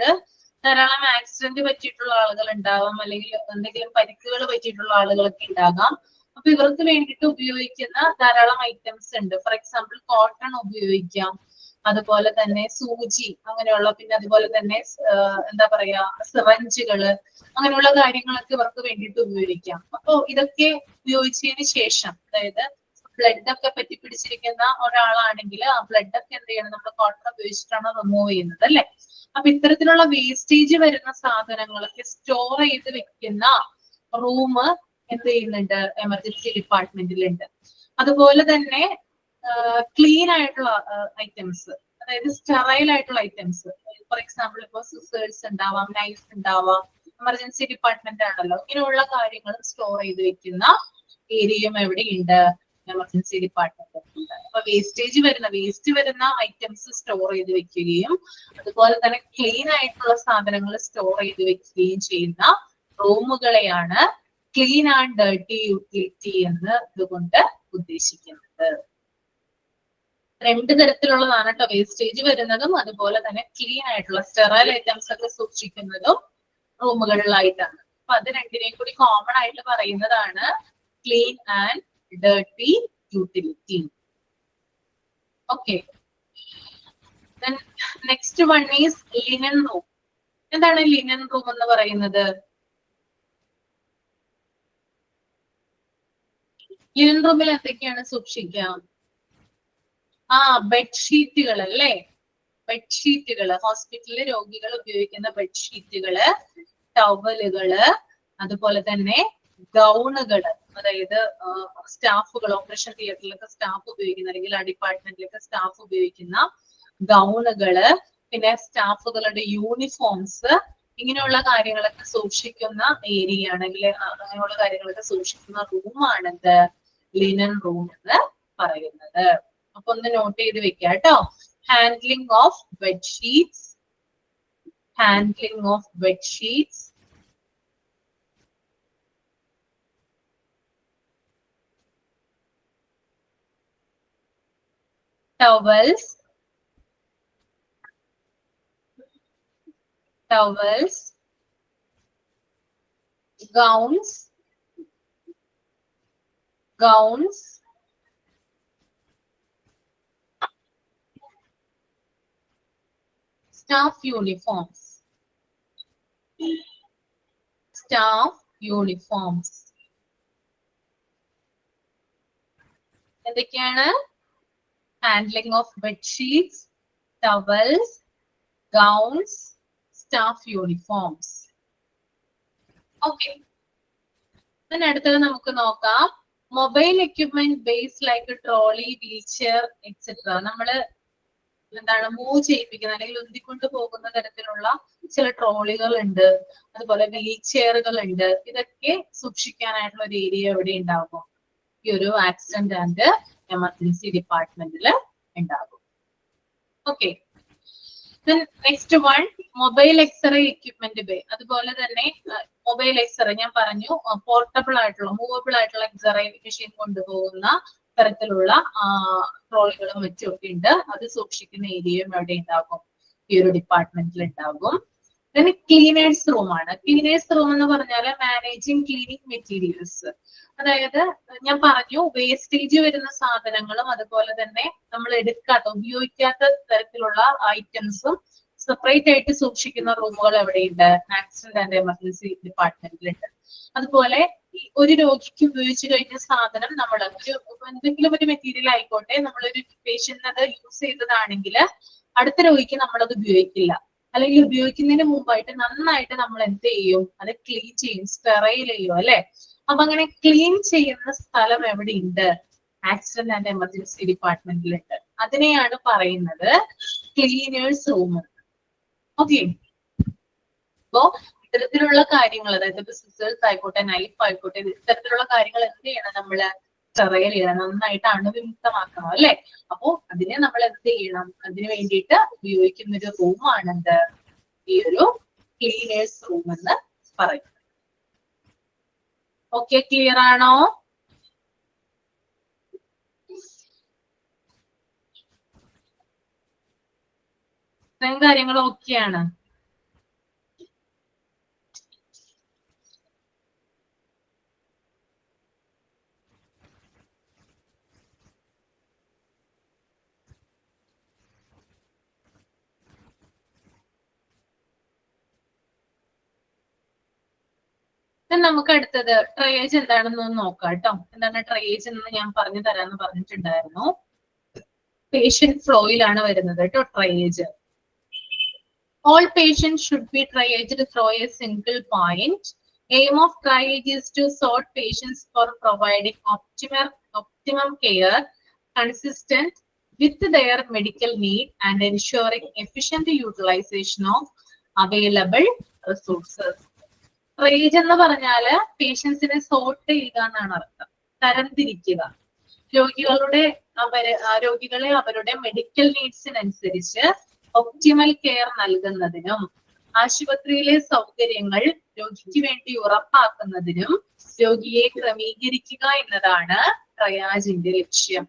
ധാരാളം ആക്സിഡന്റ് പറ്റിയിട്ടുള്ള ആളുകൾ ഉണ്ടാവാം, അല്ലെങ്കിൽ എന്തെങ്കിലും പരിക്കുകൾ പറ്റിയിട്ടുള്ള ആളുകളൊക്കെ ഉണ്ടാകാം. അപ്പൊ ഇവർക്ക് വേണ്ടിയിട്ട് ഉപയോഗിക്കുന്ന ധാരാളം ഐറ്റംസ് ഉണ്ട്. ഫോർ എക്സാമ്പിൾ കോട്ടൺ ഉപയോഗിക്കാം, അതുപോലെ തന്നെ സൂചി അങ്ങനെയുള്ള, പിന്നെ അതുപോലെ തന്നെ എന്താ പറയാ സിറഞ്ചുകള്, അങ്ങനെയുള്ള കാര്യങ്ങളൊക്കെ ഇവർക്ക് വേണ്ടിയിട്ട് ഉപയോഗിക്കാം. അപ്പൊ ഇതൊക്കെ ഉപയോഗിച്ചതിന് ശേഷം, അതായത് ബ്ലഡ് ഒക്കെ പറ്റിപ്പിടിച്ചിരിക്കുന്ന ഒരാളാണെങ്കിൽ ആ ബ്ലഡ് ഒക്കെ എന്ത് ചെയ്യണം, നമ്മൾ കോട്ടൺ ഉപയോഗിച്ചിട്ടാണ് റിമൂവ് ചെയ്യുന്നത് അല്ലെ. അപ്പൊ ഇത്തരത്തിലുള്ള വേസ്റ്റേജ് വരുന്ന സാധനങ്ങളൊക്കെ സ്റ്റോർ ചെയ്ത് വെക്കുന്ന റൂം എന്ത് ചെയ്യുന്നുണ്ട്, എമർജൻസി ഡിപ്പാർട്ട്മെന്റിലുണ്ട്. അതുപോലെ തന്നെ ക്ലീൻ ആയിട്ടുള്ള ഐറ്റംസ്, അതായത് സ്റ്റെറൈൽ ആയിട്ടുള്ള ഐറ്റംസ്, ഫോർ എക്സാമ്പിൾ ഇപ്പൊ സിസേഴ്സ് ഉണ്ടാവാം, നൈഫ് ഉണ്ടാവാം, എമർജൻസി ഡിപ്പാർട്ട്മെന്റ് ആണല്ലോ, ഇങ്ങനെയുള്ള കാര്യങ്ങളും സ്റ്റോർ ചെയ്ത് വെക്കുന്ന ഏരിയയും എവിടെയുണ്ട്, എമർജൻസി ഡിപ്പാർട്ട്മെന്റ്. അപ്പൊ വേസ്റ്റ് വരുന്ന ഐറ്റംസ് സ്റ്റോർ ചെയ്ത് വെക്കുകയും അതുപോലെ തന്നെ ക്ലീൻ ആയിട്ടുള്ള സാധനങ്ങൾ സ്റ്റോർ ചെയ്ത് വെക്കുകയും ചെയ്യുന്ന റൂമുകളെയാണ് ക്ലീൻ ആൻഡ് ഡർട്ടി യൂട്ടിലിറ്റി എന്ന് ഇതുകൊണ്ട് ഉദ്ദേശിക്കുന്നത്. രണ്ട് തരത്തിലുള്ളതാണ് കേട്ടോ, വേസ്റ്റേജ് വരുന്നതും അതുപോലെ തന്നെ ക്ലീൻ ആയിട്ടുള്ള സ്റ്റെറൈൽ ഐറ്റംസ് ഒക്കെ സൂക്ഷിക്കുന്നതും റൂമുകളിലായിട്ടാണ്. അപ്പൊ അത് രണ്ടിനെയും കൂടി കോമൺ ആയിട്ട് പറയുന്നതാണ് clean and dirty utility. Okay, then next one is linen room. എന്താണ് ലിനൻ റൂം എന്ന് പറയുന്നത്? ലിനൻ റൂമിൽ എന്തൊക്കെയാണ് സൂക്ഷിക്കുക? ബെഡ്ഷീറ്റുകൾ അല്ലേ, ബെഡ്ഷീറ്റുകള്, ഹോസ്പിറ്റലിലെ രോഗികൾ ഉപയോഗിക്കുന്ന ബെഡ്ഷീറ്റുകള്, ടവലുകള്, അതുപോലെ തന്നെ ഗൗണുകള്, അതായത് സ്റ്റാഫുകൾ ഓപ്പറേഷൻ തിയേറ്ററിലൊക്കെ സ്റ്റാഫ് ഉപയോഗിക്കുന്ന, അല്ലെങ്കിൽ ആ ഡിപ്പാർട്ട്മെന്റിലൊക്കെ സ്റ്റാഫ് ഉപയോഗിക്കുന്ന ഗൗണുകള്, പിന്നെ സ്റ്റാഫുകളുടെ യൂണിഫോംസ്, ഇങ്ങനെയുള്ള കാര്യങ്ങളൊക്കെ സൂക്ഷിക്കുന്ന ഏരിയ ആണെങ്കിൽ അങ്ങനെയുള്ള കാര്യങ്ങളൊക്കെ സൂക്ഷിക്കുന്ന റൂമാണെന്ത്, ലിനൻ റൂം എന്ന് പറയുന്നത്. അപ്പൊ ഒന്ന് നോട്ട് ചെയ്ത് വെക്കുക കേട്ടോ. Handling of bedsheets, handling of bedsheets, towels, towels, gowns, staff uniforms, എന്തൊക്കെയാണ്? Handling of bedsheets, towels, gowns, staff uniforms. Okay, അടുത്തത് നമുക്ക് നോക്കാം. Mobile equipment base like trolley, wheel chair etcetera. നമ്മള് എന്താണ് മൂവ് ചെയ്യിപ്പിക്കുന്ന അല്ലെങ്കിൽ ഉന്തിക്കൊണ്ട് പോകുന്ന തരത്തിലുള്ള ചില ട്രോളികൾ ഉണ്ട്, അതുപോലെ വീൽ ചെയറുകൾ ഉണ്ട്. ഇതൊക്കെ സൂക്ഷിക്കാനായിട്ടുള്ള ഒരു ഏരിയ എവിടെ ഉണ്ടാകും? ഈ ഒരു ആക്സിഡന്റ് ആൻഡ് എമർജൻസി ഡിപ്പാർട്ട്മെന്റിൽ ഉണ്ടാകും. Okay, next one mobile x-ray equipment bay. അതുപോലെ തന്നെ മൊബൈൽ എക്സ്റേ ഞാൻ പറഞ്ഞു, പോർട്ടബിൾ ആയിട്ടുള്ള മൂവബിൾ ആയിട്ടുള്ള എക്സ്റേ മെഷീൻ കൊണ്ടുപോകുന്ന തരത്തിലുള്ള ട്രോളികളും മറ്റുമൊക്കെ ഉണ്ട്. അത് സൂക്ഷിക്കുന്ന ഏരിയയും എവിടെ ഉണ്ടാകും? ഈ ഒരു ഡിപ്പാർട്ട്മെന്റിൽ ഉണ്ടാകും. പിന്നെ ക്ലീനേഴ്സ് റൂം ആണ്. ക്ലീനേഴ്സ് റൂം എന്ന് പറഞ്ഞാൽ മാനേജിങ് ക്ലീനിങ് മെറ്റീരിയൽസ്. അതായത് ഞാൻ പറഞ്ഞു, വേസ്റ്റേജ് വരുന്ന സാധനങ്ങളും അതുപോലെ തന്നെ നമ്മൾ എടുക്കാത്ത ഉപയോഗിക്കാത്ത തരത്തിലുള്ള ഐറ്റംസും സെപ്പറേറ്റ് ആയിട്ട് സൂക്ഷിക്കുന്ന റൂമുകൾ എവിടെയുണ്ട്? ആക്സിഡന്റ് ആൻഡ് എമർജൻസി ഡിപ്പാർട്ട്മെന്റിലുണ്ട്. അതുപോലെ ഒരു രോഗിക്ക് ഉപയോഗിച്ചു കഴിഞ്ഞ സാധനം നമ്മൾ എന്തെങ്കിലും ഒരു മെറ്റീരിയൽ ആയിക്കോട്ടെ, നമ്മളൊരു പേഷ്യന്റിന് അത് യൂസ് ചെയ്തതാണെങ്കിൽ അടുത്ത രോഗിക്ക് നമ്മളത് ഉപയോഗിക്കില്ല, അല്ലെങ്കിൽ ഉപയോഗിക്കുന്നതിന് മുമ്പായിട്ട് നന്നായിട്ട് നമ്മൾ എന്ത് ചെയ്യും? അത് ക്ലീൻ ചെയ്യും, സ്റ്റെറൈൽ ചെയ്യും, അല്ലെ? അപ്പൊ അങ്ങനെ ക്ലീൻ ചെയ്യുന്ന സ്ഥലം എവിടെയുണ്ട്? ആക്സിഡന്റ് ആൻഡ് എമർജൻസി ഡിപ്പാർട്ട്മെന്റിലുണ്ട്. അതിനെയാണ് പറയുന്നത് ക്ലീനേഴ്സ് റൂം. ഓക്കെ, അപ്പോ ഇത്തരത്തിലുള്ള കാര്യങ്ങൾ, അതായത് സിസേഴ്സ് ആയിക്കോട്ടെ, നൈഫ് ആയിക്കോട്ടെ, ഇത്തരത്തിലുള്ള കാര്യങ്ങൾ എന്ത് ചെയ്യണം? നമ്മള് സ്റ്റെറൈൽ ചെയ്യണം, നന്നായിട്ട് അണുവിമുക്തമാക്കണം, അല്ലെ? അപ്പോ അതിനെ നമ്മൾ എന്ത് ചെയ്യണം? അതിന് വേണ്ടിയിട്ട് ഉപയോഗിക്കുന്ന ഒരു റൂമാണെന്ത്? ഈ ഒരു ക്ലീനേഴ്സ് റൂം എന്ന് പറയുന്നത്. ഓക്കെ, ക്ലിയർ ആണോ? ഇത്രയും കാര്യങ്ങൾ ഓക്കെയാണ്. നമുക്ക് അടുത്തത് ട്രയേജ് എന്താണെന്ന് നോക്കാം കേട്ടോ. എന്താണ് ട്രയേജ് എന്ന് ഞാൻ പറഞ്ഞു തരാന്ന് പറഞ്ഞിട്ടുണ്ടായിരുന്നു. പേഷ്യന്റ് ഫ്ലോയിലാണ് വരുന്നത് കേട്ടോ triage. All patients should be triaged through a single point. Aim of triage is to sort patients for providing optimum care consistent with their medical need and ensuring efficient utilization of available resources. Triage എന്ന് പറഞ്ഞാല് പേഷ്യൻസിനെ സോർട്ട് ചെയ്യുക എന്നാണ് അർത്ഥം, തരംതിരിക്കുക. രോഗികളെ അവരുടെ മെഡിക്കൽ നീഡ്സിനനുസരിച്ച് ഒപ്റ്റിമൽ കെയർ നൽകുന്നതിനും ആശുപത്രിയിലെ സൗകര്യങ്ങൾ രോഗിക്ക് വേണ്ടി ഉറപ്പാക്കുന്നതിനും രോഗിയെ ക്രമീകരിക്കുക എന്നതാണ് ട്രയാജിന്റെ ലക്ഷ്യം.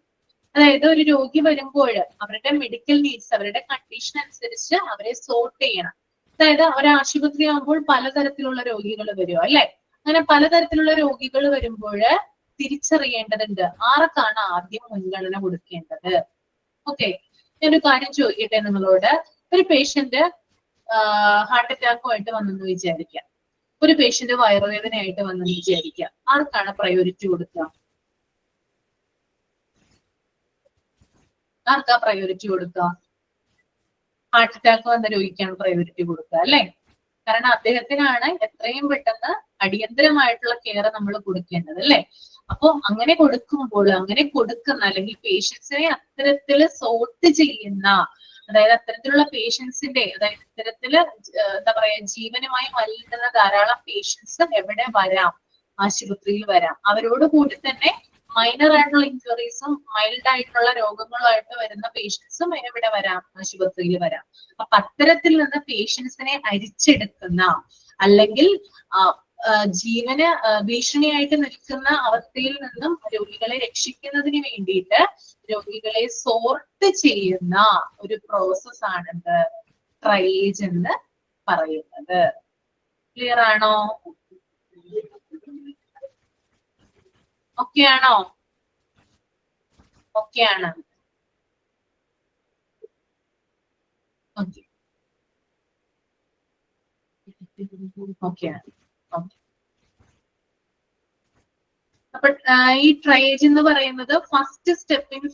അതായത് ഒരു രോഗി വരുമ്പോൾ അവരുടെ മെഡിക്കൽ നീഡ്സ്, അവരുടെ കണ്ടീഷൻ അനുസരിച്ച് അവരെ സോർട്ട് ചെയ്യണം. അതായത് ഒരു ആശുപത്രി ആകുമ്പോൾ പലതരത്തിലുള്ള രോഗികൾ വരും, അല്ലെ? അങ്ങനെ പലതരത്തിലുള്ള രോഗികൾ വരുമ്പോൾ തിരിച്ചറിയേണ്ടതുണ്ട് ആർക്കാണ് ആദ്യം മുൻഗണന കൊടുക്കേണ്ടത്. ഓക്കെ, ഞാനൊരു കാര്യം ചോദിക്കട്ടെ നിങ്ങളോട്. ഒരു പേഷ്യന്റ് ഹാർട്ട് അറ്റാക്കുമായിട്ട് വന്നെന്ന് വിചാരിക്കാം, ഒരു പേഷ്യന്റ് വയറുവേദനയായിട്ട് വന്നെന്ന് വിചാരിക്കാം. ആർക്കാണ് പ്രയോറിറ്റി കൊടുക്കുക? ആർക്കാ പ്രയോറിറ്റി കൊടുക്കുക? ഹാർട്ട് അറ്റാക്ക് വന്ന രോഗിക്കാണ് പ്രയോറിറ്റി കൊടുക്കുക, അല്ലെ? കാരണം അദ്ദേഹത്തിനാണ് എത്രയും പെട്ടെന്ന് അടിയന്തരമായിട്ടുള്ള കെയർ നമ്മൾ കൊടുക്കേണ്ടത്, അല്ലെ? അപ്പൊ അങ്ങനെ കൊടുക്കുമ്പോൾ, അങ്ങനെ കൊടുക്കുന്ന അല്ലെങ്കിൽ പേഷ്യൻസിനെ അത്തരത്തില് സോർട്ട് ചെയ്യുന്ന, അതായത് അത്തരത്തിലുള്ള പേഷ്യൻസിന്റെ, അതായത് ഇത്തരത്തില് എന്താ പറയാ ജീവനുമായി മല്ലിടുന്ന ധാരാളം പേഷ്യൻസ് എവിടെ വരാം? ആശുപത്രിയിൽ വരാം. അവരോട് കൂടി തന്നെ മൈനർ ആയിട്ടുള്ള ഇഞ്ചുറീസും മൈൽഡ് ആയിട്ടുള്ള രോഗങ്ങളുമായിട്ട് വരുന്ന പേഷ്യൻസും എവിടെ വരാം? ആശുപത്രിയിൽ വരാം. അപ്പൊ അത്തരത്തിൽ നിന്ന് പേഷ്യൻസിനെ അരിച്ചെടുക്കുന്ന അല്ലെങ്കിൽ ജീവന് ഭീഷണിയായിട്ട് നിൽക്കുന്ന അവസ്ഥയിൽ നിന്നും രോഗികളെ രക്ഷിക്കുന്നതിന് വേണ്ടിയിട്ട് രോഗികളെ സോർട്ട് ചെയ്യുന്ന ഒരു പ്രോസസ് ആണെന്ത്? ട്രയേജ് എന്ന് പറയുന്നത്. ക്ലിയർ ആണോ? ഓക്കെ ആണോ? ഓക്കെ ആണ്. ഓക്കെ ഓക്കെ ആണ്. ഓക്കെ. അപ്പൊ ഈ ട്രയേജ് എന്ന് പറയുന്നത് first step in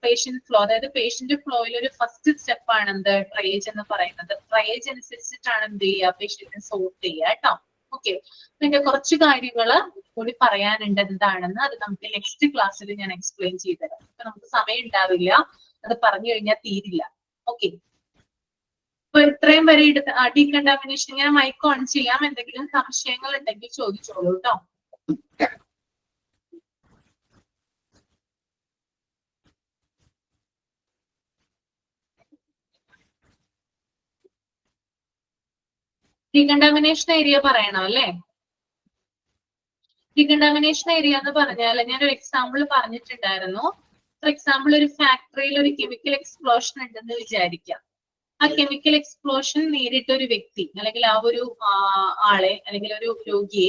patient flow, അതായത് പേഷ്യന്റ് ഫ്ലോയിൽ ഒരു ഫസ്റ്റ് സ്റ്റെപ്പ് ആണ് എന്ത് ട്രയേജ് എന്ന് പറയുന്നത്. ട്രയേജ് അനുസരിച്ചിട്ടാണ് എന്ത് ചെയ്യുക, പേഷ്യന്റിനെ സോർട്ട് ചെയ്യുക കേട്ടോ. ഓക്കെ. പിന്നെ കുറച്ച് കാര്യങ്ങൾ കൂടി പറയാനുണ്ട് എന്താണെന്ന്, അത് നമുക്ക് നെക്സ്റ്റ് ക്ലാസ്സിൽ ഞാൻ എക്സ്പ്ലെയിൻ ചെയ്തുതരാം. അപ്പൊ നമുക്ക് സമയം ഉണ്ടാവില്ല, അത് പറഞ്ഞു കഴിഞ്ഞാൽ തീരില്ല. ഓക്കെ. അപ്പൊ ഇത്രയും വരെ ഡീകണ്ടാമിനേഷൻ ഞാൻ മൈക്ക് ഓൺ ചെയ്യാം. എന്തെങ്കിലും സംശയങ്ങൾ ഉണ്ടെങ്കിൽ ചോദിച്ചോളൂ കേട്ടോ. ഡീകണ്ടാമിനേഷൻ ഏരിയ പറയണം അല്ലേ? ഡീകണ്ടാമിനേഷൻ ഏരിയ എന്ന് പറഞ്ഞാൽ ഞാനൊരു എക്സാമ്പിൾ പറഞ്ഞിട്ടുണ്ടായിരുന്നു. ഫോർ എക്സാമ്പിൾ, ഒരു ഫാക്ടറിയിൽ ഒരു കെമിക്കൽ എക്സ്പ്ലോഷൻ ഉണ്ടെന്ന് വിചാരിക്കാം. ആ കെമിക്കൽ എക്സ്പ്ലോഷൻ നേരിട്ട ഒരു വ്യക്തി അല്ലെങ്കിൽ ആ ഒരു ആളെ അല്ലെങ്കിൽ ഒരു രോഗി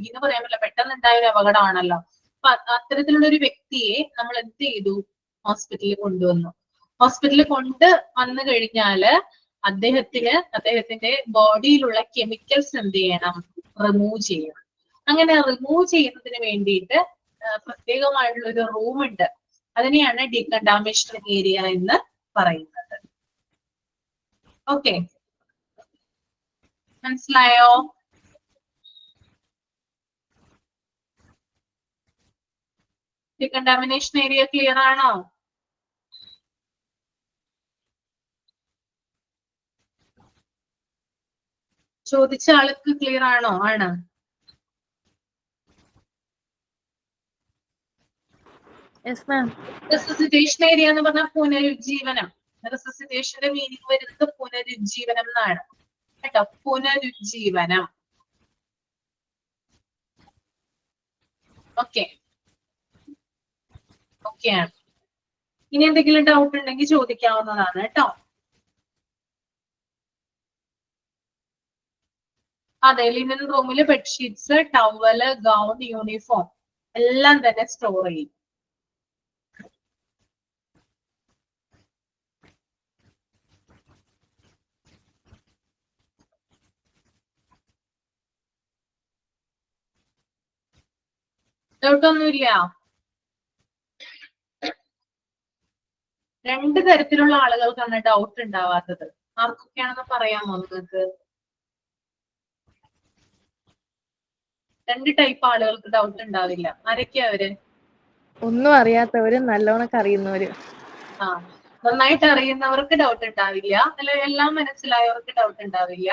എന്ന് പറയാൻ പറ്റില്ല, പെട്ടെന്ന് ഉണ്ടായ ഒരു അപകടമാണല്ലോ. അപ്പൊ അത്തരത്തിലുള്ള ഒരു വ്യക്തിയെ നമ്മൾ എന്ത് ചെയ്തു, ഹോസ്പിറ്റലിൽ കൊണ്ടുവന്നു. ഹോസ്പിറ്റലിൽ കൊണ്ട് വന്നു കഴിഞ്ഞാല് അദ്ദേഹത്തിന്റെ ബോഡിയിലുള്ള കെമിക്കൽസ് എന്ത് ചെയ്യണം, റിമൂവ് ചെയ്യണം. അങ്ങനെ റിമൂവ് ചെയ്യുന്നതിന് വേണ്ടിയിട്ട് പ്രത്യേകമായിട്ടുള്ള ഒരു റൂം ഉണ്ട്. അതിനെയാണ് ഡീകണ്ടാമിനേഷൻ ഏരിയ എന്ന് പറയുന്നത്. ഓക്കെ, മനസ്സിലായോ? ഡീകണ്ടാമിനേഷൻ ഏരിയ ക്ലിയർ ആണോ? ചോദിച്ച ആൾക്ക് ക്ലിയർ ആണോ? ആണ്. റിസസിറ്റേഷൻ ഏരിയ എന്ന് പറഞ്ഞാൽ പുനരുജ്ജീവനം. റിസസിറ്റേഷന്റെ മീനിങ് വരുന്നത് പുനരുജ്ജീവനം എന്നാണ് കേട്ടോ. പുനരുജ്ജീവനം. ഓക്കെ, ഓക്കെയാണ്. ഇനി എന്തെങ്കിലും ഡൗട്ട് ഉണ്ടെങ്കിൽ ചോദിക്കാവുന്നതാണ് കേട്ടോ. അതെ, ലിനൻ റൂമില് ബെഡ്ഷീറ്റ്സ്, ടവല്, ഗൗൺ, യൂണിഫോം എല്ലാം തന്നെ സ്റ്റോർ ചെയ്യും. ഡൗട്ടൊന്നുമില്ല. രണ്ട് തരത്തിലുള്ള ആളുകൾക്കാണ് ഡൗട്ട് ഉണ്ടാവാത്തത്. ആർക്കൊക്കെയാണെന്ന് പറയാമോ നിങ്ങൾക്ക്? രണ്ട് ടൈപ്പ് ആളുകൾക്ക് ഡൗട്ട് ഉണ്ടാവില്ല. ആരൊക്കെയാ അവര്? ഒന്നും അറിയാത്തവരും നല്ലോണൊക്കെ അറിയുന്നവര്. ആ, നന്നായിട്ട് അറിയുന്നവർക്ക് ഡൗട്ട് ഉണ്ടാവില്ല. അല്ല, എല്ലാം മനസ്സിലായവർക്ക് ഡൗട്ട് ഉണ്ടാവില്ല.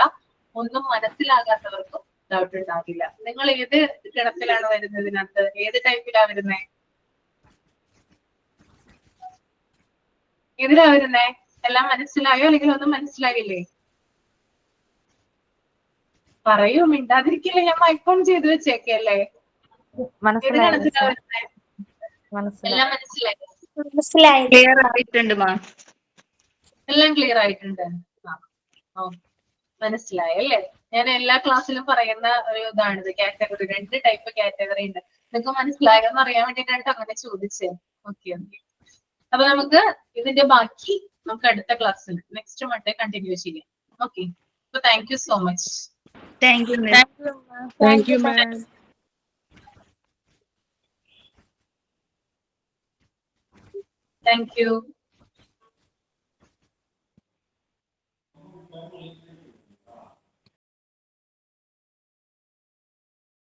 ഒന്നും മനസ്സിലാകാത്തവർക്കും ഡൗട്ട് ഉണ്ടാവില്ല. നിങ്ങൾ ഏത് ഗണത്തിലാണ് വരുന്നതിനകത്ത്? ഏത് ടൈപ്പിലാ വരുന്നേ? ഏതിലാ വരുന്നേ? എല്ലാം മനസ്സിലായോ അല്ലെങ്കിൽ ഒന്നും മനസ്സിലായില്ലേ? പറയൂ, മിണ്ടാതിരിക്കില്ല. ഞാൻ മൈക്കോൺ ചെയ്ത് വെച്ചേക്കല്ലേ. ഏത് ഗണത്തിലാ വരുന്നേ? എല്ലാം മനസ്സിലായി. ക്ലിയർ ആയിട്ടുണ്ട് മാം. എല്ലാം ക്ലിയർ ആയിട്ടുണ്ട്. മനസ്സിലായല്ലേ? ഞാൻ എല്ലാ ക്ലാസ്സിലും പറയുന്ന ഒരു ഇതാണിത്, കാറ്റഗറി. രണ്ട് ടൈപ്പ് കാറ്റഗറി ഉണ്ട്. നിങ്ങൾക്ക് മനസ്സിലായോ എന്ന് അറിയാൻ വേണ്ടിയിട്ടാണ് അങ്ങനെ ചോദിച്ചത്. Okay okay. അപ്പൊ നമുക്ക് ഇതിന്റെ ബാക്കി നമുക്ക് അടുത്ത ക്ലാസ്സിൽ നെക്സ്റ്റ് മൺഡേ കണ്ടിന്യൂ ചെയ്യാം. ഓക്കെ. അപ്പൊ thank you so much. Thank you. Thank you ma'am. Thank you.